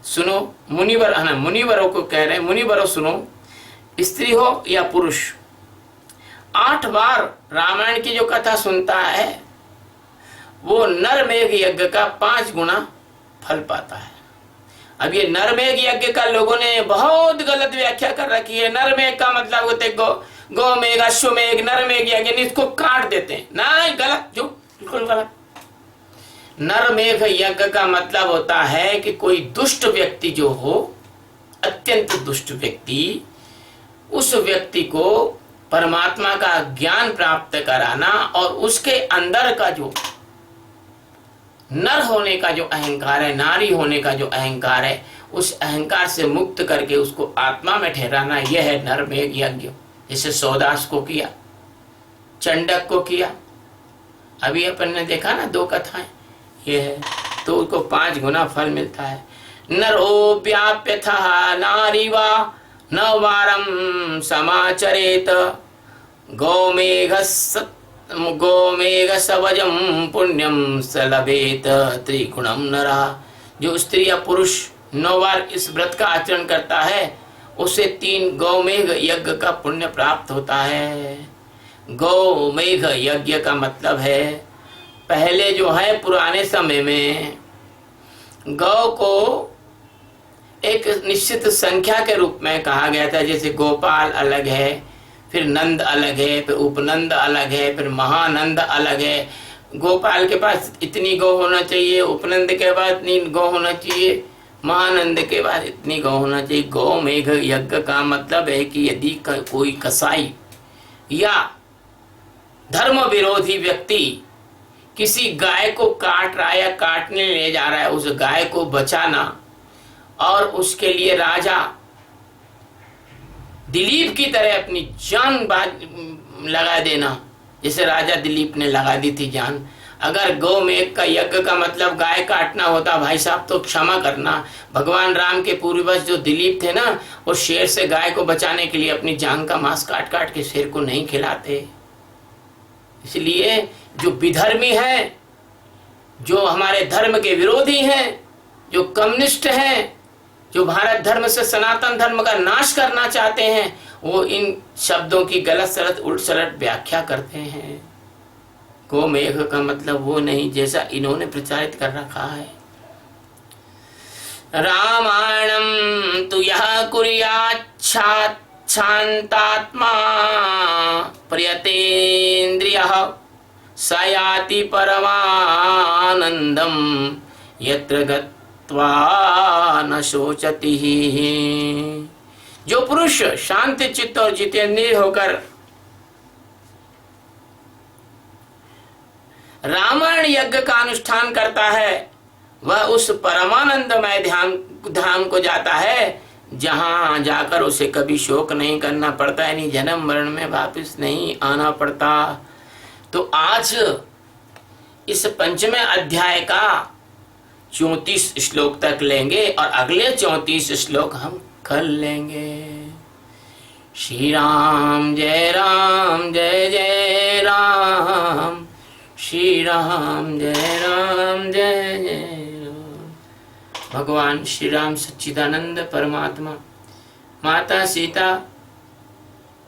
सुनो, मुनिवर है ना, मुनिवरों को कह रहे हैं, मुनिवरों सुनो, स्त्री हो या पुरुष, 8 बार रामायण की जो कथा सुनता है वो नरमेघ यज्ञ का 5 गुना फल पाता है। अब ये नरमेघ यज्ञ का लोगों ने बहुत गलत व्याख्या कर रखी है। नरमेघ का मतलब होते गौ मेघ, अश्वमेघ, नरमेघ यज्ञ, इसको काट देते हैं। नहीं, गलत, जो बिल्कुल गलत। नरमेघ यज्ञ का मतलब होता है कि कोई दुष्ट व्यक्ति जो हो, अत्यंत दुष्ट व्यक्ति, उस व्यक्ति को परमात्मा का ज्ञान प्राप्त कराना और उसके अंदर का जो नर होने का जो अहंकार है, नारी होने का जो अहंकार है, उस अहंकार से मुक्त करके उसको आत्मा में ठहराना, यह है नरमेघ यज्ञ। जैसे सौदास को किया, चंडक को किया, अभी अपन ने देखा ना 2 कथाएं, ये है, तो उसको 5 गुना फल मिलता है। नरोप्याप्यथः नारी वा न वारं समाचरेत गोमेघसवजं पुण्यं स लभेत 3 गुणं नरः। जो स्त्री या पुरुष 9 बार इस व्रत का आचरण करता है, उसे 3 गौमेघ यज्ञ का पुण्य प्राप्त होता है। गौमेघ यज्ञ का मतलब है, पहले जो है पुराने समय में गौ को एक निश्चित संख्या के रूप में कहा गया था। जैसे गोपाल अलग है, फिर नंद अलग है, फिर उपनंद अलग है, फिर महानंद अलग है। गोपाल के पास इतनी गौ होना चाहिए, उपनंद के बाद इतनी गौ होना चाहिए, महानंद के बाद इतनी गौ होना चाहिए। गौ मेघ यज्ञ का मतलब है कि यदि कोई कसाई या धर्म विरोधी व्यक्ति किसी गाय को काट रहा है या काटने ले जा रहा है, उस गाय को बचाना और उसके लिए राजा दिलीप की तरह अपनी जान लगा देना, जैसे राजा दिलीप ने लगा दी थी जान। अगर गौमेघ का यज्ञ का मतलब गाय काटना होता, भाई साहब, तो क्षमा करना, भगवान राम के पूर्वज जो दिलीप थे ना, वो शेर से गाय को बचाने के लिए अपनी जान का मांस काट काट के शेर को नहीं खिलाते। इसलिए जो विधर्मी हैं, जो हमारे धर्म के विरोधी हैं, जो कम्युनिस्ट हैं, जो भारत धर्म से सनातन धर्म का नाश करना चाहते हैं, वो इन शब्दों की गलत सलत उल्ट सलट व्याख्या करते हैं। गोमेघ का मतलब वो नहीं जैसा इन्होंने प्रचारित कर रखा है। रामायणं तु यः कुर्याच्छान्तात्मा प्रियतेन्द्रियः स याति परमानन्दं यत्र गत्वा न शोचति। जो पुरुष शांत चित्त और जितेंद्रिय होकर रामायण यज्ञ का अनुष्ठान करता है, वह उस परमानंदमय धाम को जाता है, जहां जाकर उसे कभी शोक नहीं करना पड़ता, यानी जन्म मरण में वापस नहीं आना पड़ता। तो आज इस 5वें अध्याय का 34 श्लोक तक लेंगे और अगले 34 श्लोक हम कल लेंगे। श्री राम जय जय जय राम, श्री राम जय जय राम। भगवान श्री राम सच्चिदानंद परमात्मा, माता सीता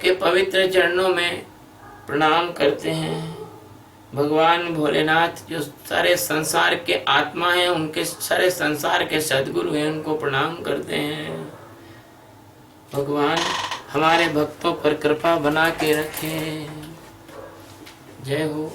के पवित्र चरणों में प्रणाम करते हैं। भगवान भोलेनाथ जो सारे संसार के आत्मा हैं, उनके सारे संसार के सद्गुरु हैं, उनको प्रणाम करते हैं। भगवान हमारे भक्तों पर कृपा बना के रखें। जय हो।